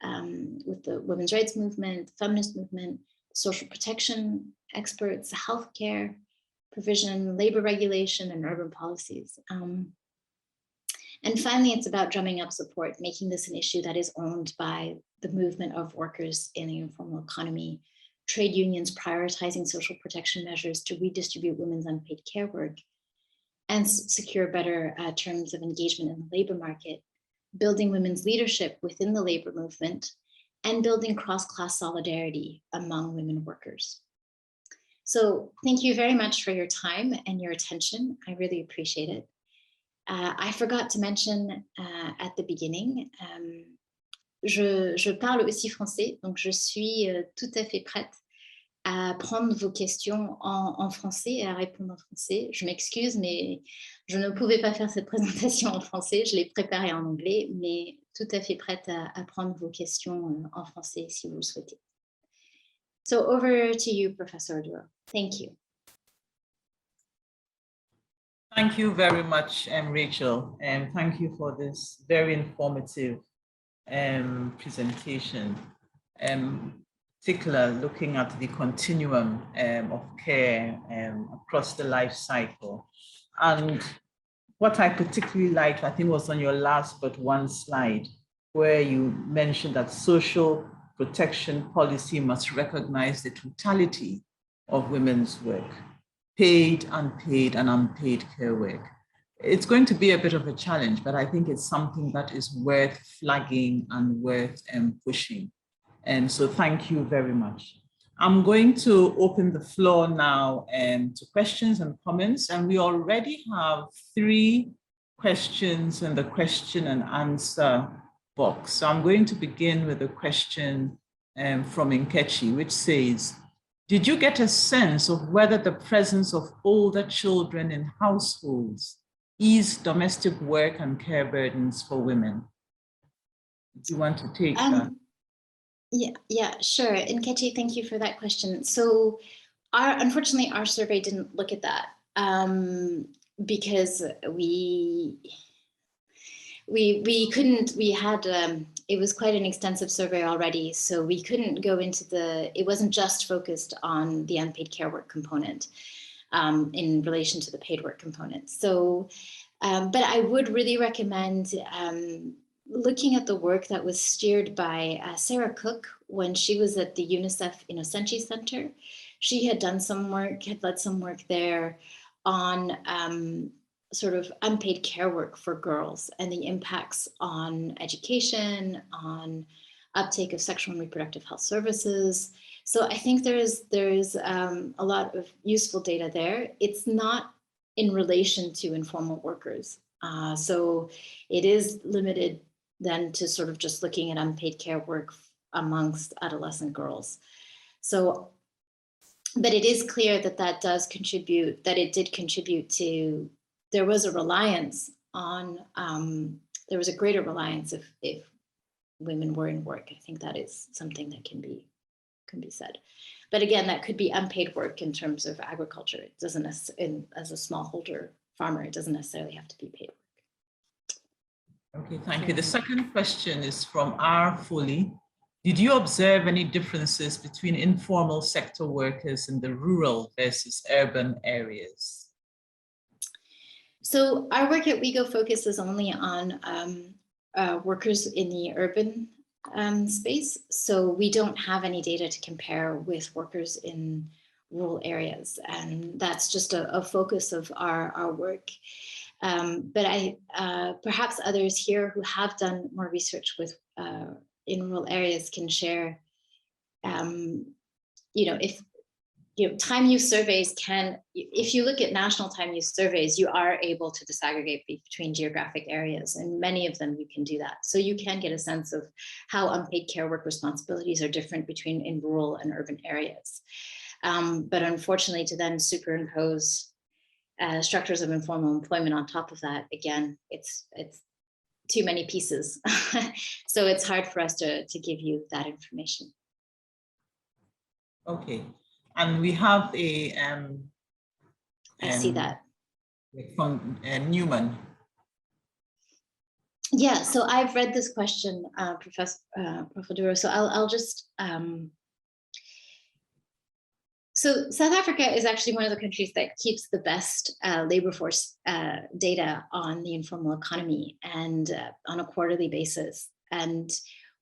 B: with the women's rights movement, feminist movement, social protection experts, healthcare provision, labor regulation, and urban policies. And finally, it's about drumming up support, making this an issue that is owned by the movement of workers in the informal economy, trade unions prioritizing social protection measures to redistribute women's unpaid care work, and secure better terms of engagement in the labor market, building women's leadership within the labor movement, and building cross-class solidarity among women workers. So thank you very much for your time and your attention. I really appreciate it. I forgot to mention at the beginning, je parle aussi français, donc je suis tout à fait prête à prendre vos questions en français et à répondre en français. Je m'excuse, mais je ne pouvais pas faire cette présentation en français. Je l'ai préparée en anglais, mais tout à fait prête à prendre vos questions en français si vous le souhaitez. So over to you, Professor Duro. Thank you.
A: Thank you very much, Rachel, and thank you for this very informative presentation, particularly looking at the continuum of care across the life cycle. And what I particularly liked, I think, was on your last but one slide, where you mentioned that social protection policy must recognize the totality of women's work, paid, unpaid, and unpaid care work. It's going to be a bit of a challenge, but I think it's something that is worth flagging and worth pushing. And so thank you very much. I'm going to open the floor now to questions and comments, and we already have 3 questions in the question and answer box. So I'm going to begin with a question from Nkechi, which says, did you get a sense of whether the presence of older children in households ease domestic work and care burdens for women? Do you want to take that?
B: Yeah, sure. Nkechi, thank you for that question. So unfortunately, our survey didn't look at that because we couldn't, it was quite an extensive survey already, so we couldn't go into it wasn't just focused on the unpaid care work component in relation to the paid work component. So, but I would really recommend looking at the work that was steered by Sarah Cook when she was at the UNICEF Innocenti Center. She had done some work, had led some work there on sort of unpaid care work for girls and the impacts on education, on uptake of sexual and reproductive health services. So I think there's a lot of useful data there. It's not in relation to informal workers. So it is limited then to sort of just looking at unpaid care work amongst adolescent girls. So, but it is clear that that does contribute, that it did contribute to, there was a reliance on, there was a greater reliance if women were in work. I think that is something that can be said. But again, that could be unpaid work in terms of agriculture. It doesn't, as a smallholder farmer, it doesn't necessarily have to be paid work.
A: Okay, thank you. The second question is from R. Foley. Did you observe any differences between informal sector workers in the rural versus urban areas?
B: So our work at WeGo focuses only on workers in the urban space. So we don't have any data to compare with workers in rural areas. And that's just a focus of our work. But perhaps others here who have done more research with in rural areas can share, if time use surveys if you look at national time use surveys, you are able to disaggregate between geographic areas, and many of them you can do that. So you can get a sense of how unpaid care work responsibilities are different between in rural and urban areas. But unfortunately, to then superimpose structures of informal employment on top of that, again, it's too many pieces. So it's hard for us to give you that information.
A: Okay, and we have a
B: I see that
A: from Newman.
B: Yeah, so I've read this question, Professor Duro. So I'll just so South Africa is actually one of the countries that keeps the best labor force data on the informal economy, and on a quarterly basis. And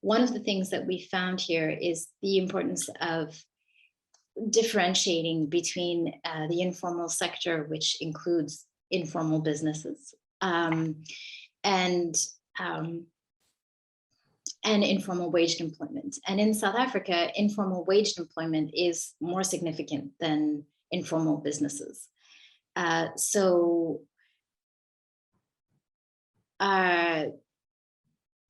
B: one of the things that we found here is the importance of differentiating between the informal sector, which includes informal businesses, and informal waged employment. And in South Africa, informal waged employment is more significant than informal businesses. So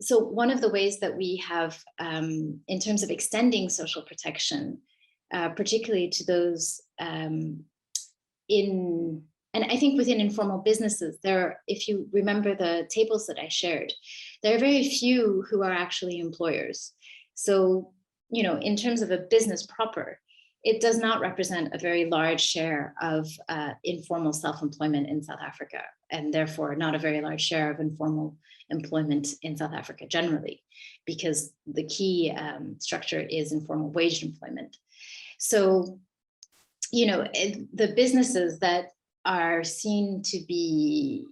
B: one of the ways that we have, in terms of extending social protection, particularly to those and I think within informal businesses, if you remember the tables that I shared, there are very few who are actually employers. So, in terms of a business proper, it does not represent a very large share of informal self-employment in South Africa, and therefore not a very large share of informal employment in South Africa generally, because the key structure is informal waged employment. So, the businesses that are seen to be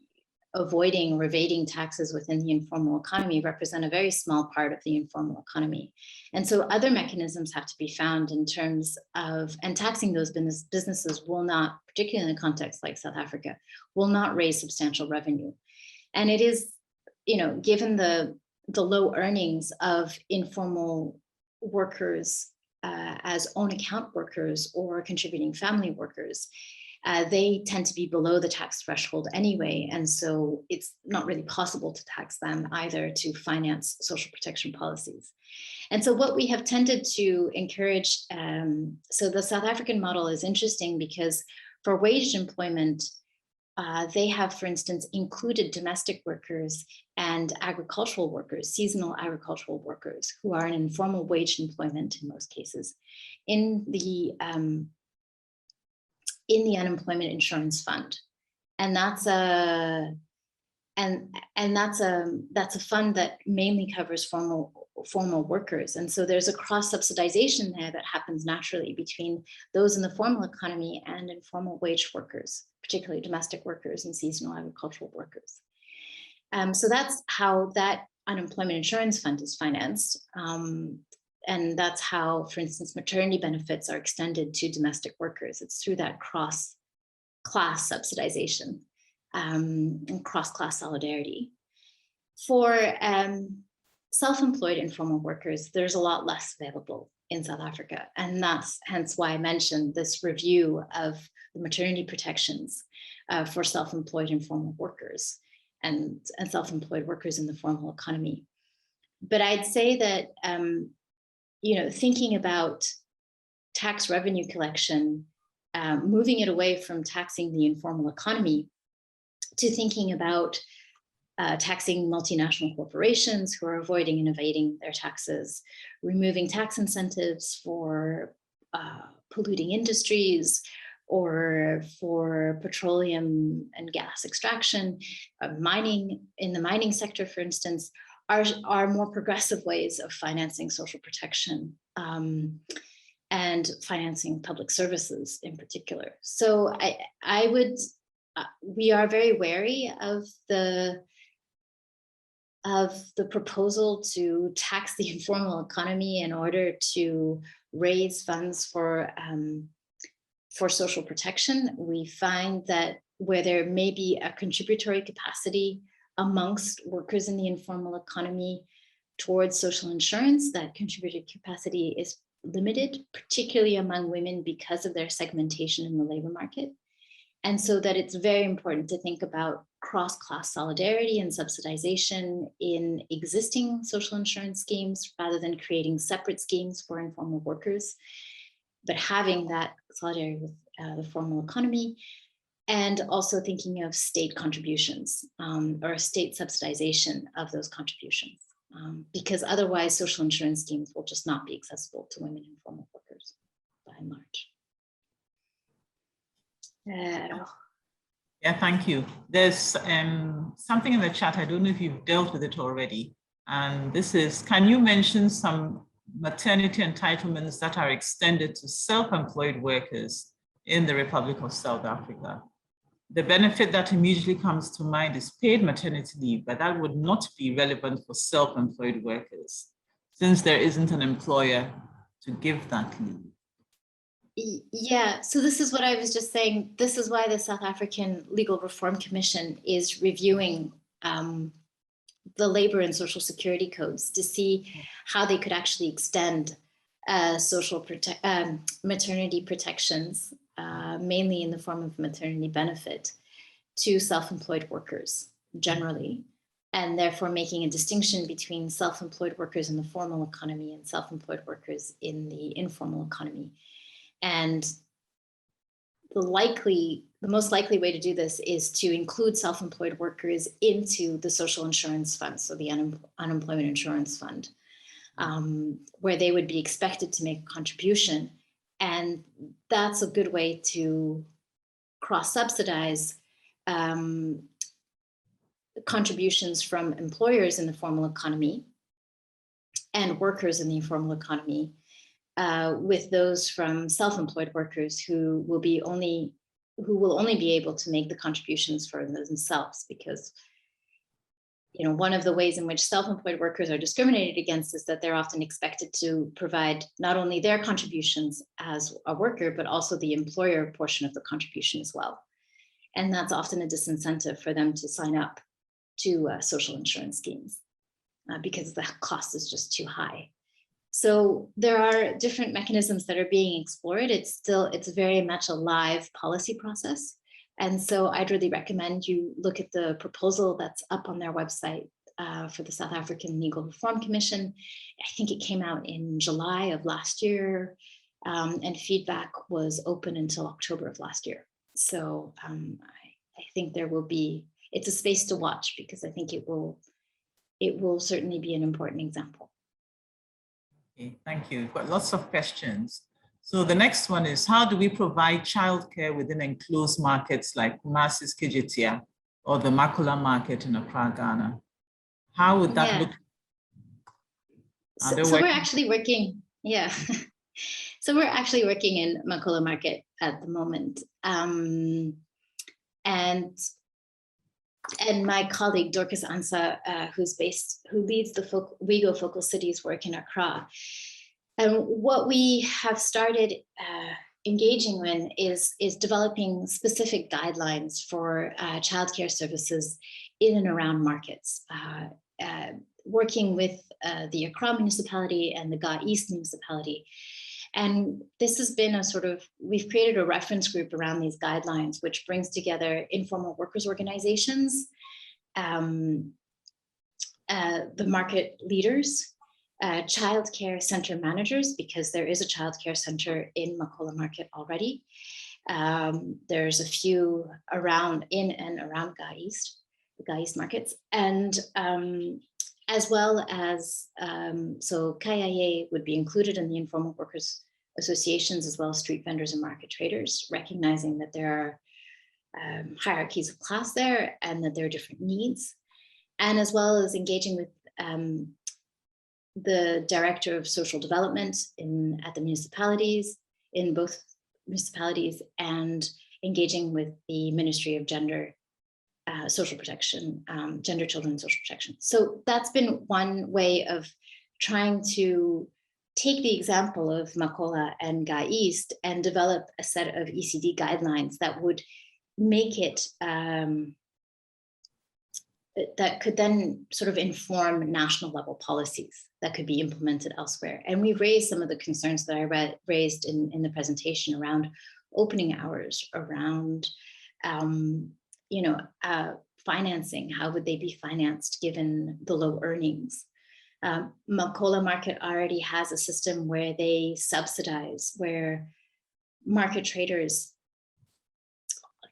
B: avoiding or evading taxes within the informal economy represent a very small part of the informal economy. And so other mechanisms have to be found in terms of, and taxing those businesses will not, particularly in a context like South Africa, will not raise substantial revenue. And it is, given the low earnings of informal workers as own account workers or contributing family workers, they tend to be below the tax threshold anyway. And so it's not really possible to tax them either to finance social protection policies. And so what we have tended to encourage, so the South African model is interesting because for waged employment, they have, for instance, included domestic workers and agricultural workers, seasonal agricultural workers who are in informal wage employment in most cases, in the unemployment insurance fund. And that's a fund that mainly covers formal workers. And so there's a cross subsidization there that happens naturally between those in the formal economy and informal wage workers, particularly domestic workers and seasonal agricultural workers. So that's how that unemployment insurance fund is financed. And that's how, for instance, maternity benefits are extended to domestic workers. It's through that cross-class subsidization and cross-class solidarity. For self-employed informal workers, there's a lot less available in South Africa. And that's hence why I mentioned this review of the maternity protections for self-employed informal workers and self-employed workers in the formal economy. But I'd say that thinking about tax revenue collection, moving it away from taxing the informal economy to thinking about taxing multinational corporations who are avoiding and evading their taxes, removing tax incentives for polluting industries or for petroleum and gas extraction, mining, in the mining sector, for instance, are more progressive ways of financing social protection and financing public services in particular. So I would, we are very wary of the proposal to tax the informal economy in order to raise funds for social protection. We find that where there may be a contributory capacity amongst workers in the informal economy towards social insurance, that contributory capacity is limited, particularly among women because of their segmentation in the labor market. And so that it's very important to think about cross-class solidarity and subsidization in existing social insurance schemes rather than creating separate schemes for informal workers, but having that solidarity with the formal economy, and also thinking of state contributions or state subsidization of those contributions, because otherwise social insurance schemes will just not be accessible to women informal workers by and large.
A: Yeah, thank you. There's something in the chat, I don't know if you've dealt with it already, and this is, can you mention some maternity entitlements that are extended to self-employed workers in the Republic of South Africa? The benefit that immediately comes to mind is paid maternity leave, but that would not be relevant for self-employed workers since there isn't an employer to give that leave.
B: Yeah, so this is what I was just saying. This is why the South African Legal Reform Commission is reviewing the labor and social security codes to see how they could actually extend maternity protections, mainly in the form of maternity benefit, to self-employed workers generally, and therefore making a distinction between self-employed workers in the formal economy and self-employed workers in the informal economy. And the most likely way to do this is to include self-employed workers into the social insurance fund, so the unemployment insurance fund, where they would be expected to make a contribution. And that's a good way to cross-subsidize contributions from employers in the formal economy and workers in the informal economy with those from self-employed workers who will be only who will only be able to make the contributions for themselves, because one of the ways in which self-employed workers are discriminated against is that they're often expected to provide not only their contributions as a worker, but also the employer portion of the contribution as well. And that's often a disincentive for them to sign up to social insurance schemes because the cost is just too high. So there are different mechanisms that are being explored. It's very much a live policy process. And so I'd really recommend you look at the proposal that's up on their website for the South African Legal Reform Commission. I think it came out in July of last year, and feedback was open until October of last year. So I think it's a space to watch, because I think it will certainly be an important example.
A: Okay, thank you. We've got lots of questions. So the next one is, how do we provide childcare within enclosed markets like Kumasi's Kijitia or the Makola market in Accra, Ghana? How would that look?
B: So we're actually working, so we're actually working in Makola market at the moment. And my colleague Dorcas Ansa, who leads the WIGO Focal Cities work in Accra. And what we have started engaging in is developing specific guidelines for childcare services in and around markets, working with the Accra municipality and the Ga East municipality. And this has been we've created a reference group around these guidelines, which brings together informal workers organizations, the market leaders, childcare center managers, because there is a childcare center in Makola Market already. There's a few in and around Ga East, the Ga East markets, and as well as, so KIA would be included in the informal workers associations, as well as street vendors and market traders, recognizing that there are hierarchies of class there and that there are different needs, and as well as engaging with the director of social development at the municipalities, in both municipalities, and engaging with the Ministry of Gender, Social Protection, Gender, Children, and Social Protection. So that's been one way of trying to take the example of Makola and Ga East and develop a set of ECD guidelines that would make it, that could then inform national level policies that could be implemented elsewhere. And we raised some of the concerns that I raised in the presentation around opening hours, around financing. How would they be financed given the low earnings? Makola Market already has a system where they subsidize, where market traders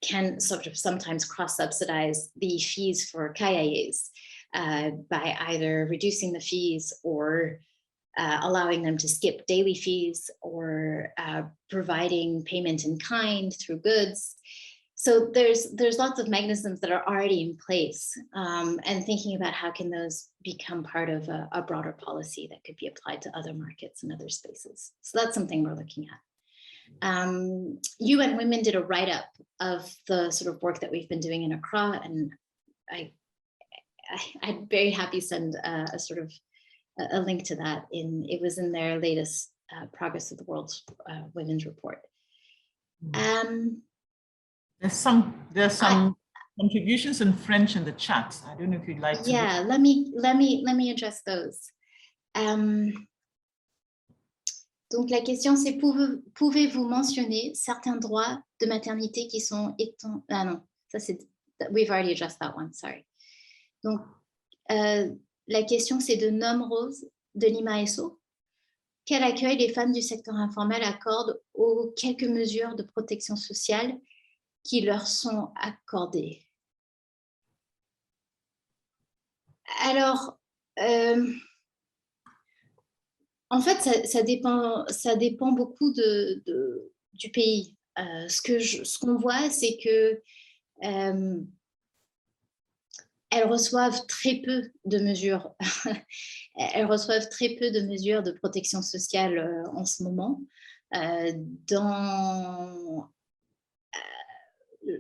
B: can sometimes cross-subsidize the fees for KIAs by either reducing the fees or allowing them to skip daily fees, or providing payment in kind through goods. So there's lots of mechanisms that are already in place, and thinking about how can those become part of a broader policy that could be applied to other markets and other spaces. So that's something we're looking at. UN Women did a write-up of the work that we've been doing in Accra, and I'd very happy send a link to that. It was in their latest Progress of the World Women's Report.
A: There's some contributions in French in the chat. I don't know if you'd like to.
B: Yeah, let me address those. Donc la question c'est, pouvez-vous mentionner certains droits de maternité qui sont ah non, ça c'est, we've already addressed that one, sorry. Donc la question c'est de Nom Rose de Lima SO. Quel accueil les femmes du secteur informel accordent aux quelques mesures de protection sociale qui leur sont accordées? Alors, en fait, ça dépend beaucoup du pays. Ce qu'on voit, c'est que elles reçoivent très peu de mesures. Elles reçoivent très peu de mesures de protection sociale en ce moment.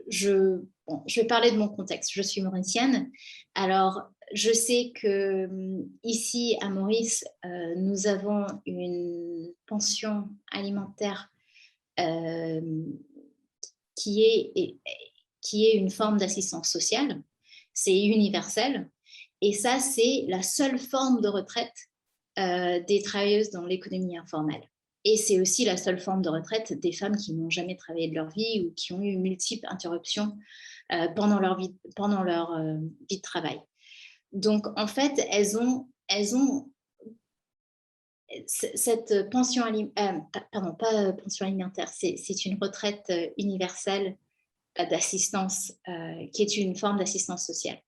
B: je vais parler de mon contexte. Je suis mauricienne. Alors, je sais que ici, à Maurice, nous avons une pension alimentaire qui est une forme d'assistance sociale. C'est universel. Et ça, c'est la seule forme de retraite des travailleuses dans l'économie informelle. Et c'est aussi la seule forme de retraite des femmes qui n'ont jamais travaillé de leur vie ou qui ont eu multiples interruptions pendant leur vie de travail. Donc, en fait, elles ont cette pension alimentaire, pardon, pas pension alimentaire, c'est une retraite universelle d'assistance, qui est une forme d'assistance sociale.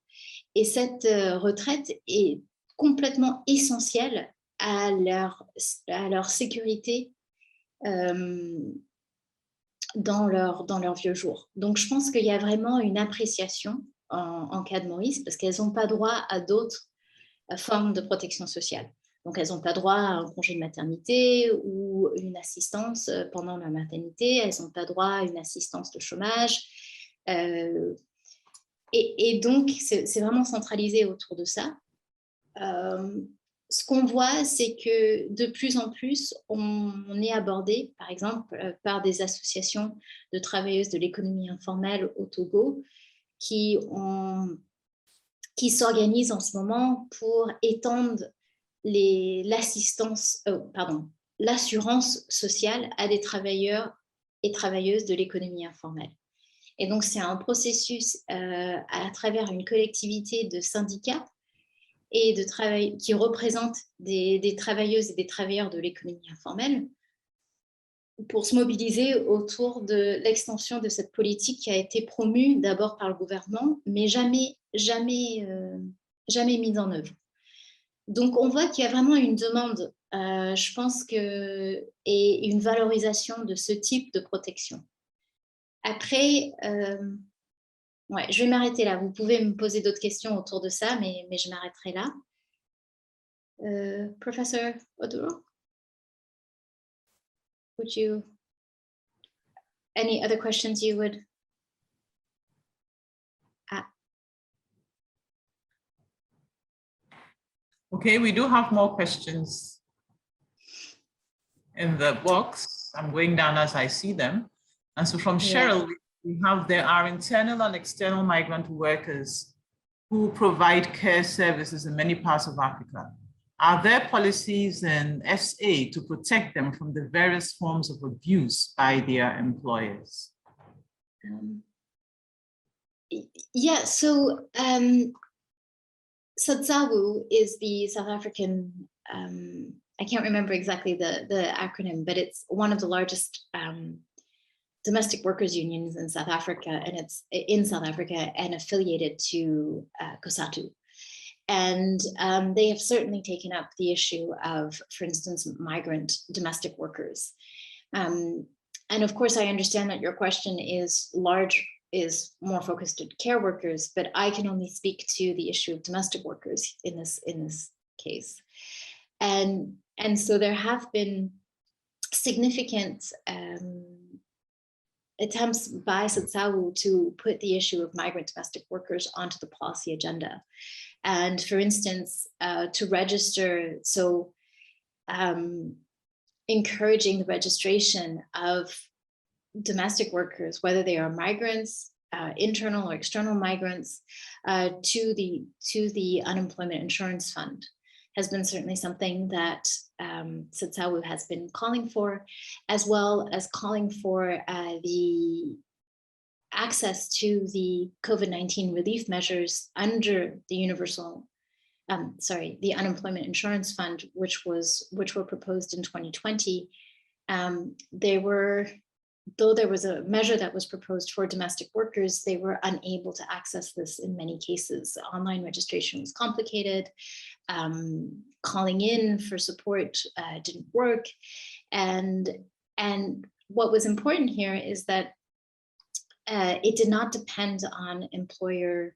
B: Et cette retraite est complètement essentielle à leur sécurité dans leur vieux jour. Donc, je pense qu'il y a vraiment une appréciation en cas de Maurice, parce qu'elles n'ont pas droit à d'autres formes de protection sociale. Donc, elles n'ont pas droit à un congé de maternité ou une assistance pendant la maternité. Elles n'ont pas droit à une assistance de chômage. Et donc, c'est vraiment centralisé autour de ça. Ce qu'on voit, c'est que de plus en plus, on est abordé, par exemple, par des associations de travailleuses de l'économie informelle au Togo qui s'organisent en ce moment pour étendre l'assurance sociale à des travailleurs et travailleuses de l'économie informelle. Et donc, c'est un processus à travers une collectivité de syndicats et de travail qui représentent des travailleuses et des travailleurs de l'économie informelle pour se mobiliser autour de l'extension de cette politique qui a été promue d'abord par le gouvernement, mais jamais mise en œuvre. Donc, on voit qu'il y a vraiment une demande, je pense, et une valorisation de ce type de protection. Après, ouais, je vais m'arrêter là. Vous pouvez me poser d'autres questions autour de ça, mais je m'arrêterai là. Professor Oduro, would you, any other questions you would?
A: Okay, we do have more questions in the box. I'm going down as I see them. And so from Cheryl, we have there are internal and external migrant workers who provide care services in many parts of Africa. Are there policies in SA to protect them from the various forms of abuse by their employers?
B: Yeah, so SADSAWU is the South African, I can't remember exactly the acronym, but it's one of the largest domestic workers unions in South Africa, and it's in South Africa and affiliated to COSATU. And they have certainly taken up the issue of, for instance, migrant domestic workers. And of course, I understand that your question is more focused at care workers, but I can only speak to the issue of domestic workers in this case. And so there have been significant attempts by SADSAWU to put the issue of migrant domestic workers onto the policy agenda. And for instance, to register, so encouraging the registration of domestic workers, whether they are migrants, internal or external migrants, to the unemployment insurance fund has been certainly something that SADSAWU has been calling for, as well as calling for the access to the COVID-19 relief measures under the the unemployment insurance fund, which were proposed in 2020. Though there was a measure that was proposed for domestic workers, they were unable to access this in many cases. Online registration was complicated. Calling in for support didn't work. And what was important here is that it did not depend on employer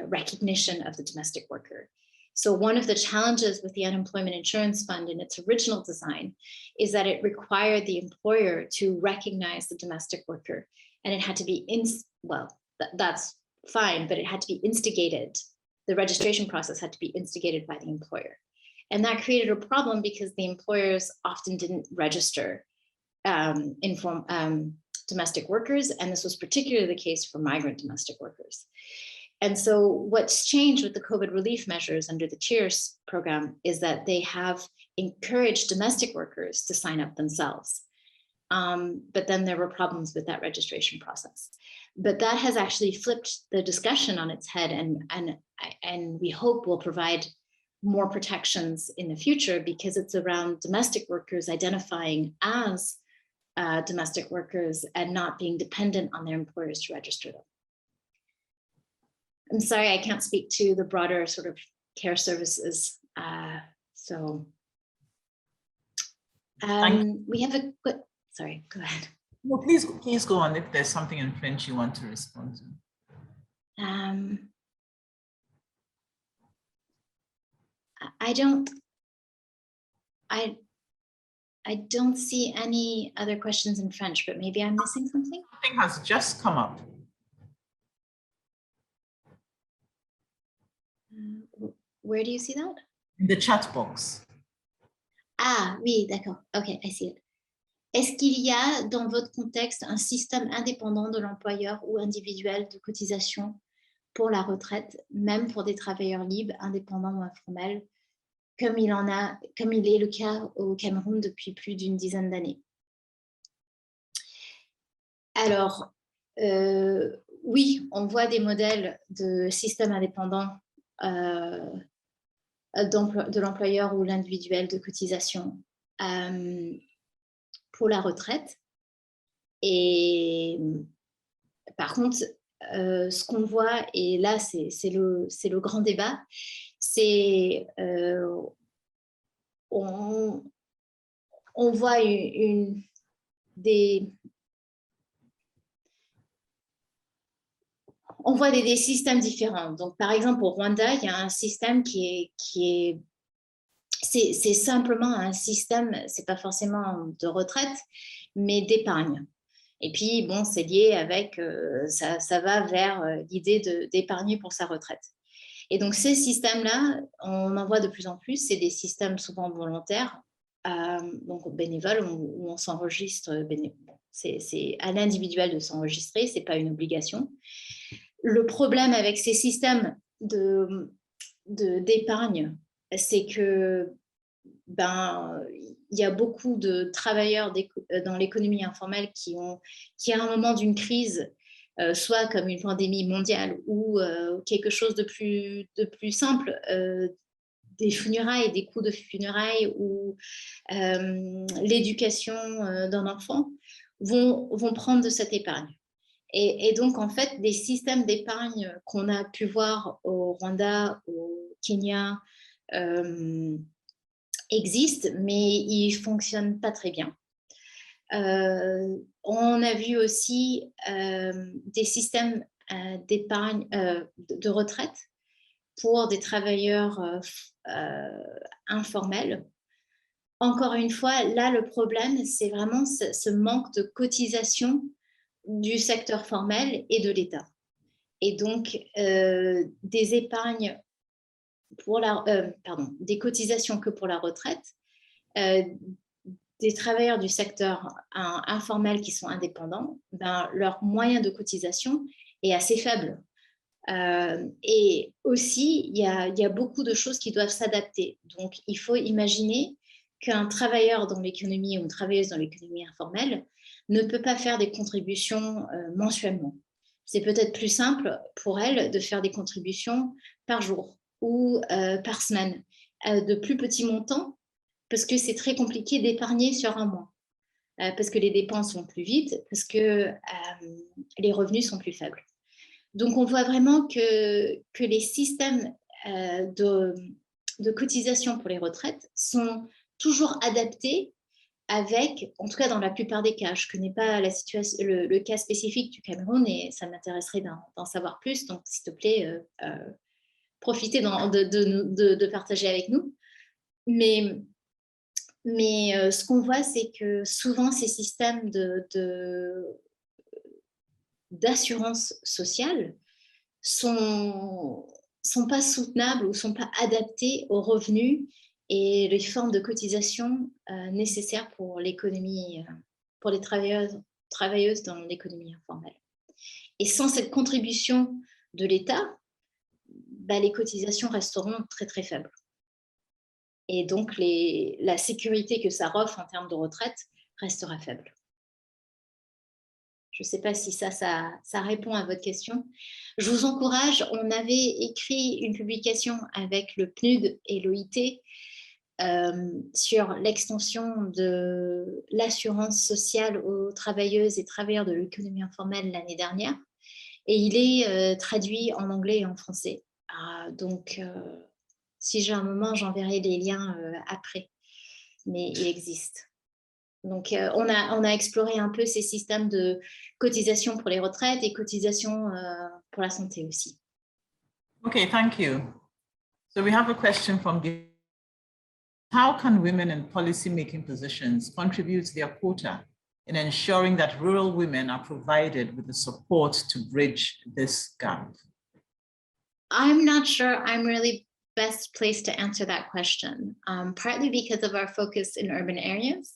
B: recognition of the domestic worker. So one of the challenges with the unemployment insurance fund in its original design is that it required the employer to recognize the domestic worker and it had to be, that's fine, but it had to be instigated. The registration process had to be instigated by the employer. And that created a problem because the employers often didn't register domestic workers, and this was particularly the case for migrant domestic workers. And so what's changed with the COVID relief measures under the CHEERS program is that they have encouraged domestic workers to sign up themselves. But then there were problems with that registration process. But that has actually flipped the discussion on its head, and we hope will provide more protections in the future, because it's around domestic workers identifying as domestic workers and not being dependent on their employers to register them. I'm sorry, I can't speak to the broader sort of care services. We have a quick, sorry, go ahead.
A: No, please go on if there's something in French you want to respond to.
B: I don't see any other questions in French, but maybe I'm missing something.
A: Something has just come up.
B: Where do you see that?
A: In the chat box.
B: Ah oui, d'accord. Okay, I see it. Est-ce qu'il y a dans votre contexte un système indépendant de l'employeur ou individuel de cotisation pour la retraite, même pour des travailleurs libres, indépendants ou informels, comme il est le cas au Cameroun depuis plus d'une dizaine d'années? Alors, oui, on voit des modèles de systèmes indépendants de l'employeur ou l'individuel de cotisation pour la retraite. Et par contre, ce qu'on voit, et là c'est le grand débat, c'est on voit on voit des systèmes différents. Donc, par exemple, au Rwanda, il y a un système c'est simplement un système, c'est pas forcément de retraite, mais d'épargne. Et puis, bon, c'est lié avec, ça va vers l'idée d'épargner pour sa retraite. Et donc, ces systèmes-là, on en voit de plus en plus, c'est des systèmes souvent volontaires, donc bénévoles, où on s'enregistre bénévole. C'est à l'individuel de s'enregistrer, c'est pas une obligation. Le problème avec ces systèmes d'épargne, c'est que il y a beaucoup de travailleurs dans l'économie informelle qui à un moment d'une crise, soit comme une pandémie mondiale ou quelque chose de plus simple, des funérailles, des coûts de funérailles ou l'éducation d'un enfant, vont prendre de cette épargne. Et donc, en fait, des systèmes d'épargne qu'on a pu voir au Rwanda, au Kenya, existent, mais ils ne fonctionnent pas très bien. On a vu aussi des systèmes d'épargne, de retraite pour des travailleurs informels. Encore une fois, là, le problème, c'est vraiment ce manque de cotisation du secteur formel et de l'État. Et donc, des épargnes pour des cotisations que pour la retraite, des travailleurs du secteur informel qui sont indépendants, leur moyen de cotisation est assez faible. Et aussi, il y a beaucoup de choses qui doivent s'adapter. Donc, il faut imaginer qu'un travailleur dans l'économie ou une travailleuse dans l'économie informelle ne peut pas faire des contributions mensuellement. C'est peut-être plus simple pour elle de faire des contributions par jour ou par semaine, de plus petits montants, parce que c'est très compliqué d'épargner sur un mois, parce que les dépenses vont plus vite, parce que les revenus sont plus faibles. Donc, on voit vraiment que les systèmes de cotisation pour les retraites sont toujours adaptés avec, en tout cas dans la plupart des cas, je ne connais pas la situation, le cas spécifique du Cameroun et ça m'intéresserait d'en savoir plus. Donc, s'il te plaît, profitez de partager avec nous. Mais ce qu'on voit, c'est que souvent, ces systèmes d'assurance sociale sont pas soutenables ou sont pas adaptés aux revenus et les formes de cotisation nécessaires pour l'économie, pour les travailleuses dans l'économie informelle. Et sans cette contribution de l'État, les cotisations resteront très très faibles. Et donc la sécurité que ça offre en termes de retraite restera faible. Je ne sais pas si ça répond à votre question. Je vous encourage, on avait écrit une publication avec le PNUD et l'OIT sur l'extension de l'assurance sociale aux travailleuses et travailleurs de l'économie informelle l'année dernière. Et il est traduit en anglais et en français. Donc, si j'ai un moment, j'enverrai les liens après. Mais il existe. Donc, on a exploré un peu ces systèmes de cotisation pour les retraites et cotisation pour la santé aussi.
A: Okay, thank you. So we have a question from how can women in policy-making positions contribute their quota in ensuring that rural women are provided with the support to bridge this gap?
B: I'm not sure I'm really best placed to answer that question, partly because of our focus in urban areas.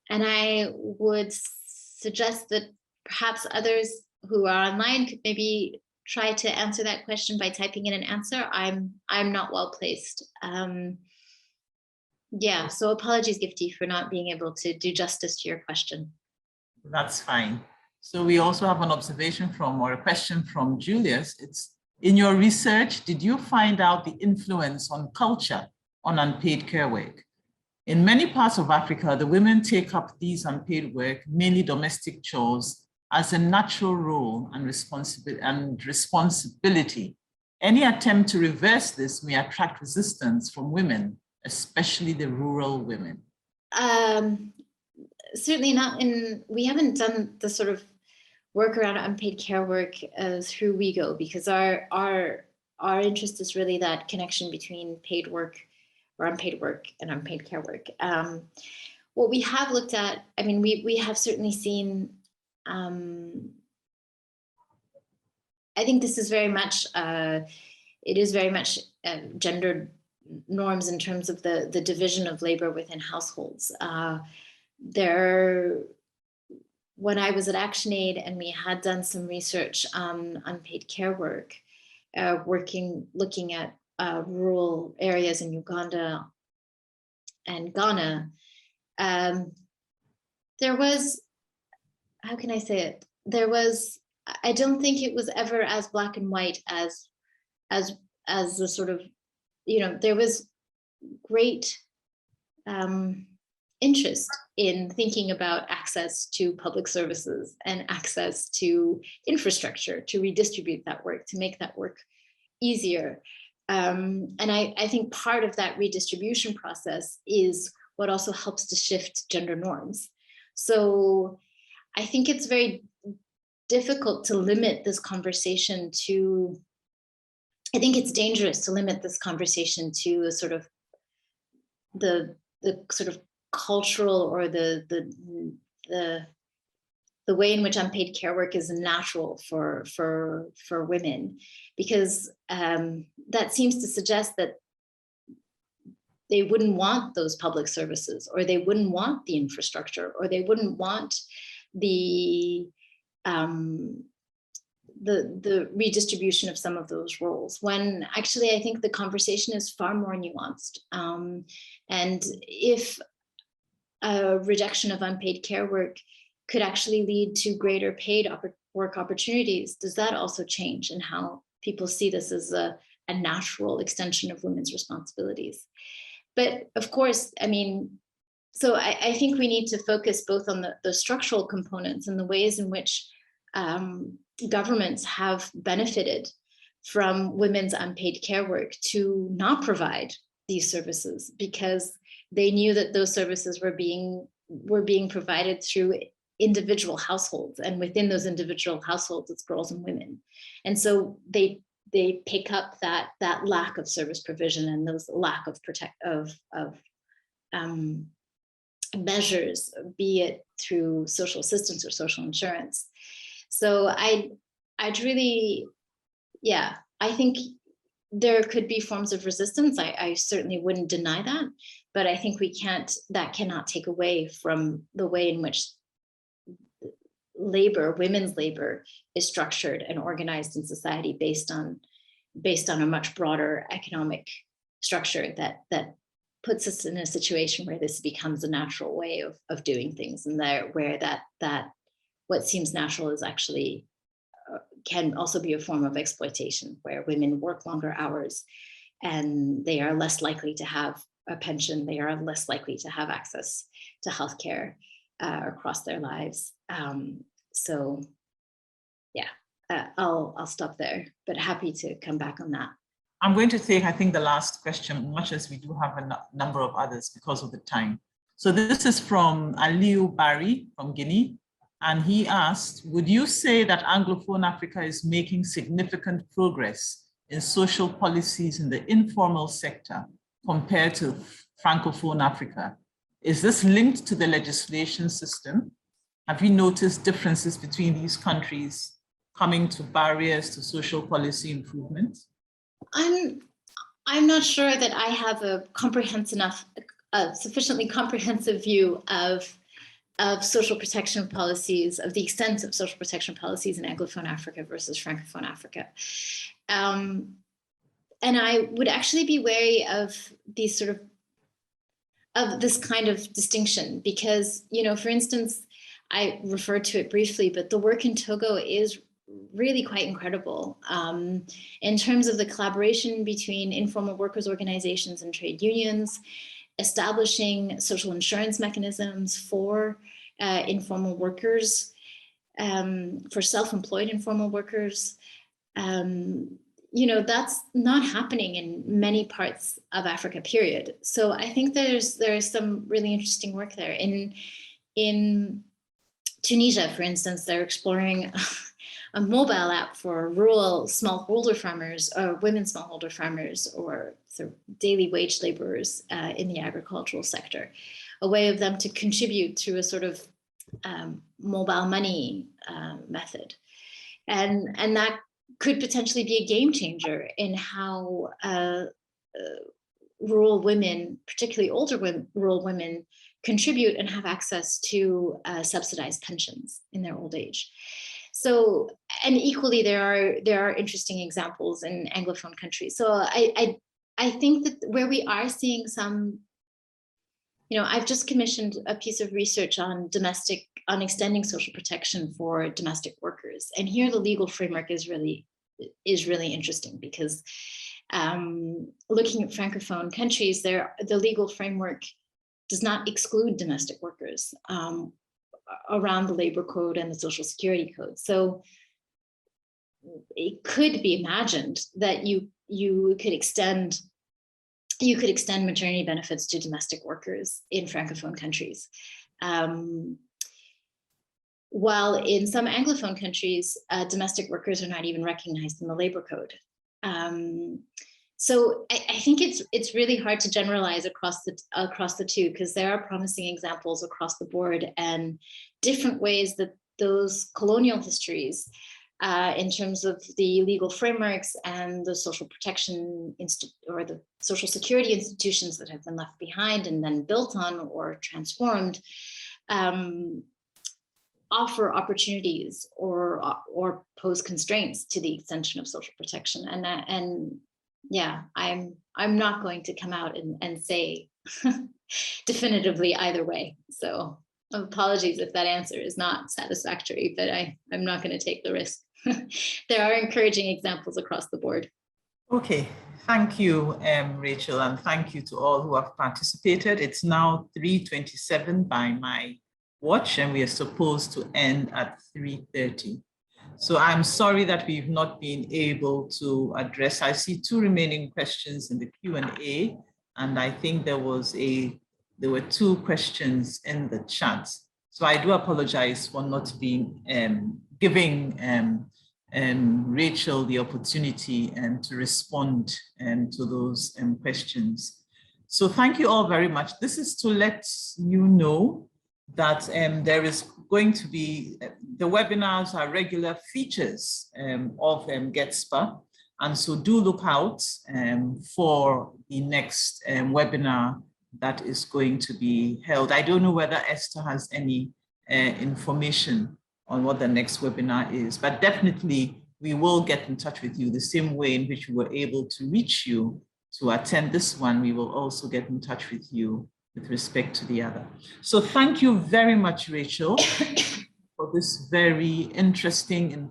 B: And I would suggest that perhaps others who are online could maybe try to answer that question by typing in an answer. I'm not well placed. Yeah, so apologies, Gifty, for not being able to do justice to your question.
A: That's fine. So we also have an observation from, or a question from Julius. It's, in your research, did you find out the influence on culture on unpaid care work? In many parts of Africa, the women take up these unpaid work, mainly domestic chores, as a natural role and responsibility. Any attempt to reverse this may attract resistance from women, especially the rural women.
B: Certainly not we haven't done the sort of work around unpaid care work through WeGo, because our interest is really that connection between paid work or unpaid work and unpaid care work. What we have looked at, I mean, we have certainly seen, I think this is very much, it is very much gendered norms in terms of the division of labor within households. When I was at ActionAid and we had done some research on unpaid care work, looking at rural areas in Uganda and Ghana, there was, how can I say it? There was, I don't think it was ever as black and white as the sort of, you know, there was great interest in thinking about access to public services and access to infrastructure to redistribute that work, to make that work easier. And I think part of that redistribution process is what also helps to shift gender norms. So I think it's very difficult to limit this conversation to, I think it's dangerous to limit this conversation to a sort of the sort of cultural or the way in which unpaid care work is natural for women, because that seems to suggest that they wouldn't want those public services, or they wouldn't want the infrastructure, or they wouldn't want the redistribution of some of those roles, when actually I think the conversation is far more nuanced. And if a rejection of unpaid care work could actually lead to greater paid work opportunities, does that also change in how people see this as a natural extension of women's responsibilities? But of course, I mean, so I think we need to focus both on the structural components and the ways in which governments have benefited from women's unpaid care work to not provide these services, because they knew that those services were being provided through individual households, and within those individual households, it's girls and women. And so they pick up that lack of service provision and those lack of measures, be it through social assistance or social insurance. So I'd really, yeah, I think there could be forms of resistance. I certainly wouldn't deny that, but I think that cannot take away from the way in which labor, women's labor, is structured and organized in society based on a much broader economic structure that puts us in a situation where this becomes a natural way of doing things, and where that what seems natural is actually can also be a form of exploitation, where women work longer hours and they are less likely to have a pension, they are less likely to have access to healthcare across their lives. So yeah, I'll stop there, but happy to come back on that.
A: I'm going to take, I think, the last question, much as we do have a number of others because of the time. So this is from Aliu Barry from Guinea. And he asked, would you say that Anglophone Africa is making significant progress in social policies in the informal sector compared to Francophone Africa? Is this linked to the legislation system? Have you noticed differences between these countries coming to barriers to social policy improvement?
B: I'm not sure that I have a sufficiently comprehensive view of social protection policies, of the extent of social protection policies in Anglophone Africa versus Francophone Africa. And I would actually be wary of these of this kind of distinction, because, for instance, I referred to it briefly, but the work in Togo is really quite incredible in terms of the collaboration between informal workers' organizations and trade unions, establishing social insurance mechanisms for informal workers, for self-employed informal workers. That's not happening in many parts of Africa, period. So I think there's some really interesting work there. In Tunisia, for instance, they're exploring a mobile app for rural smallholder farmers, or women smallholder farmers, or sort of daily wage laborers in the agricultural sector, a way of them to contribute through a sort of mobile money method. And that could potentially be a game changer in how rural women, particularly older rural women, contribute and have access to subsidized pensions in their old age. So, and equally, there are interesting examples in Anglophone countries. So I think that where we are seeing some, I've just commissioned a piece of research on extending social protection for domestic workers, and here the legal framework is really interesting, because looking at Francophone countries, the legal framework does not exclude domestic workers around the labor code and the social security code. So it could be imagined that you could extend maternity benefits to domestic workers in Francophone countries. While in some Anglophone countries, domestic workers are not even recognized in the labor code. So I think it's really hard to generalize across the two, because there are promising examples across the board, and different ways that those colonial histories, in terms of the legal frameworks and the social protection or the social security institutions that have been left behind and then built on or transformed, offer opportunities or pose constraints to the extension of social protection. And yeah, I'm not going to come out and say definitively either way. So apologies if that answer is not satisfactory, but I'm not going to take the risk. There are encouraging examples across the board.
A: Okay, thank you, Rachel, and thank you to all who have participated. It's now 3:27 by my watch, and we are supposed to end at 3:30. So I'm sorry that we've not been able to address. I see two remaining questions in the Q&A, and I think there were two questions in the chat. So I do apologize for not being giving Rachel the opportunity to respond to those questions. So thank you all very much. This is to let you know that there is going to be, the webinars are regular features of GetSPA. And so do look out for the next webinar that is going to be held. I don't know whether Esther has any information on what the next webinar is, but definitely we will get in touch with you the same way in which we were able to reach you to attend this one. We will also get in touch with you with respect to the other. So thank you very much, Rachel, for this very interesting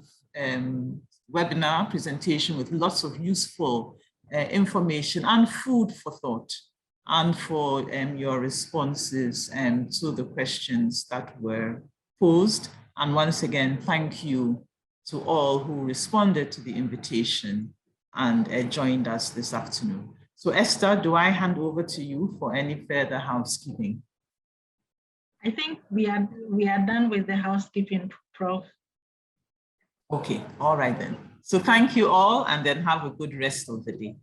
A: webinar presentation with lots of useful information and food for thought, and for your responses to the questions that were posed. And once again, thank you to all who responded to the invitation and joined us this afternoon. So Esther, do I hand over to you for any further housekeeping?
C: I think we are done with the housekeeping, Prof.
A: Okay, all right then. So thank you all, and then have a good rest of the day.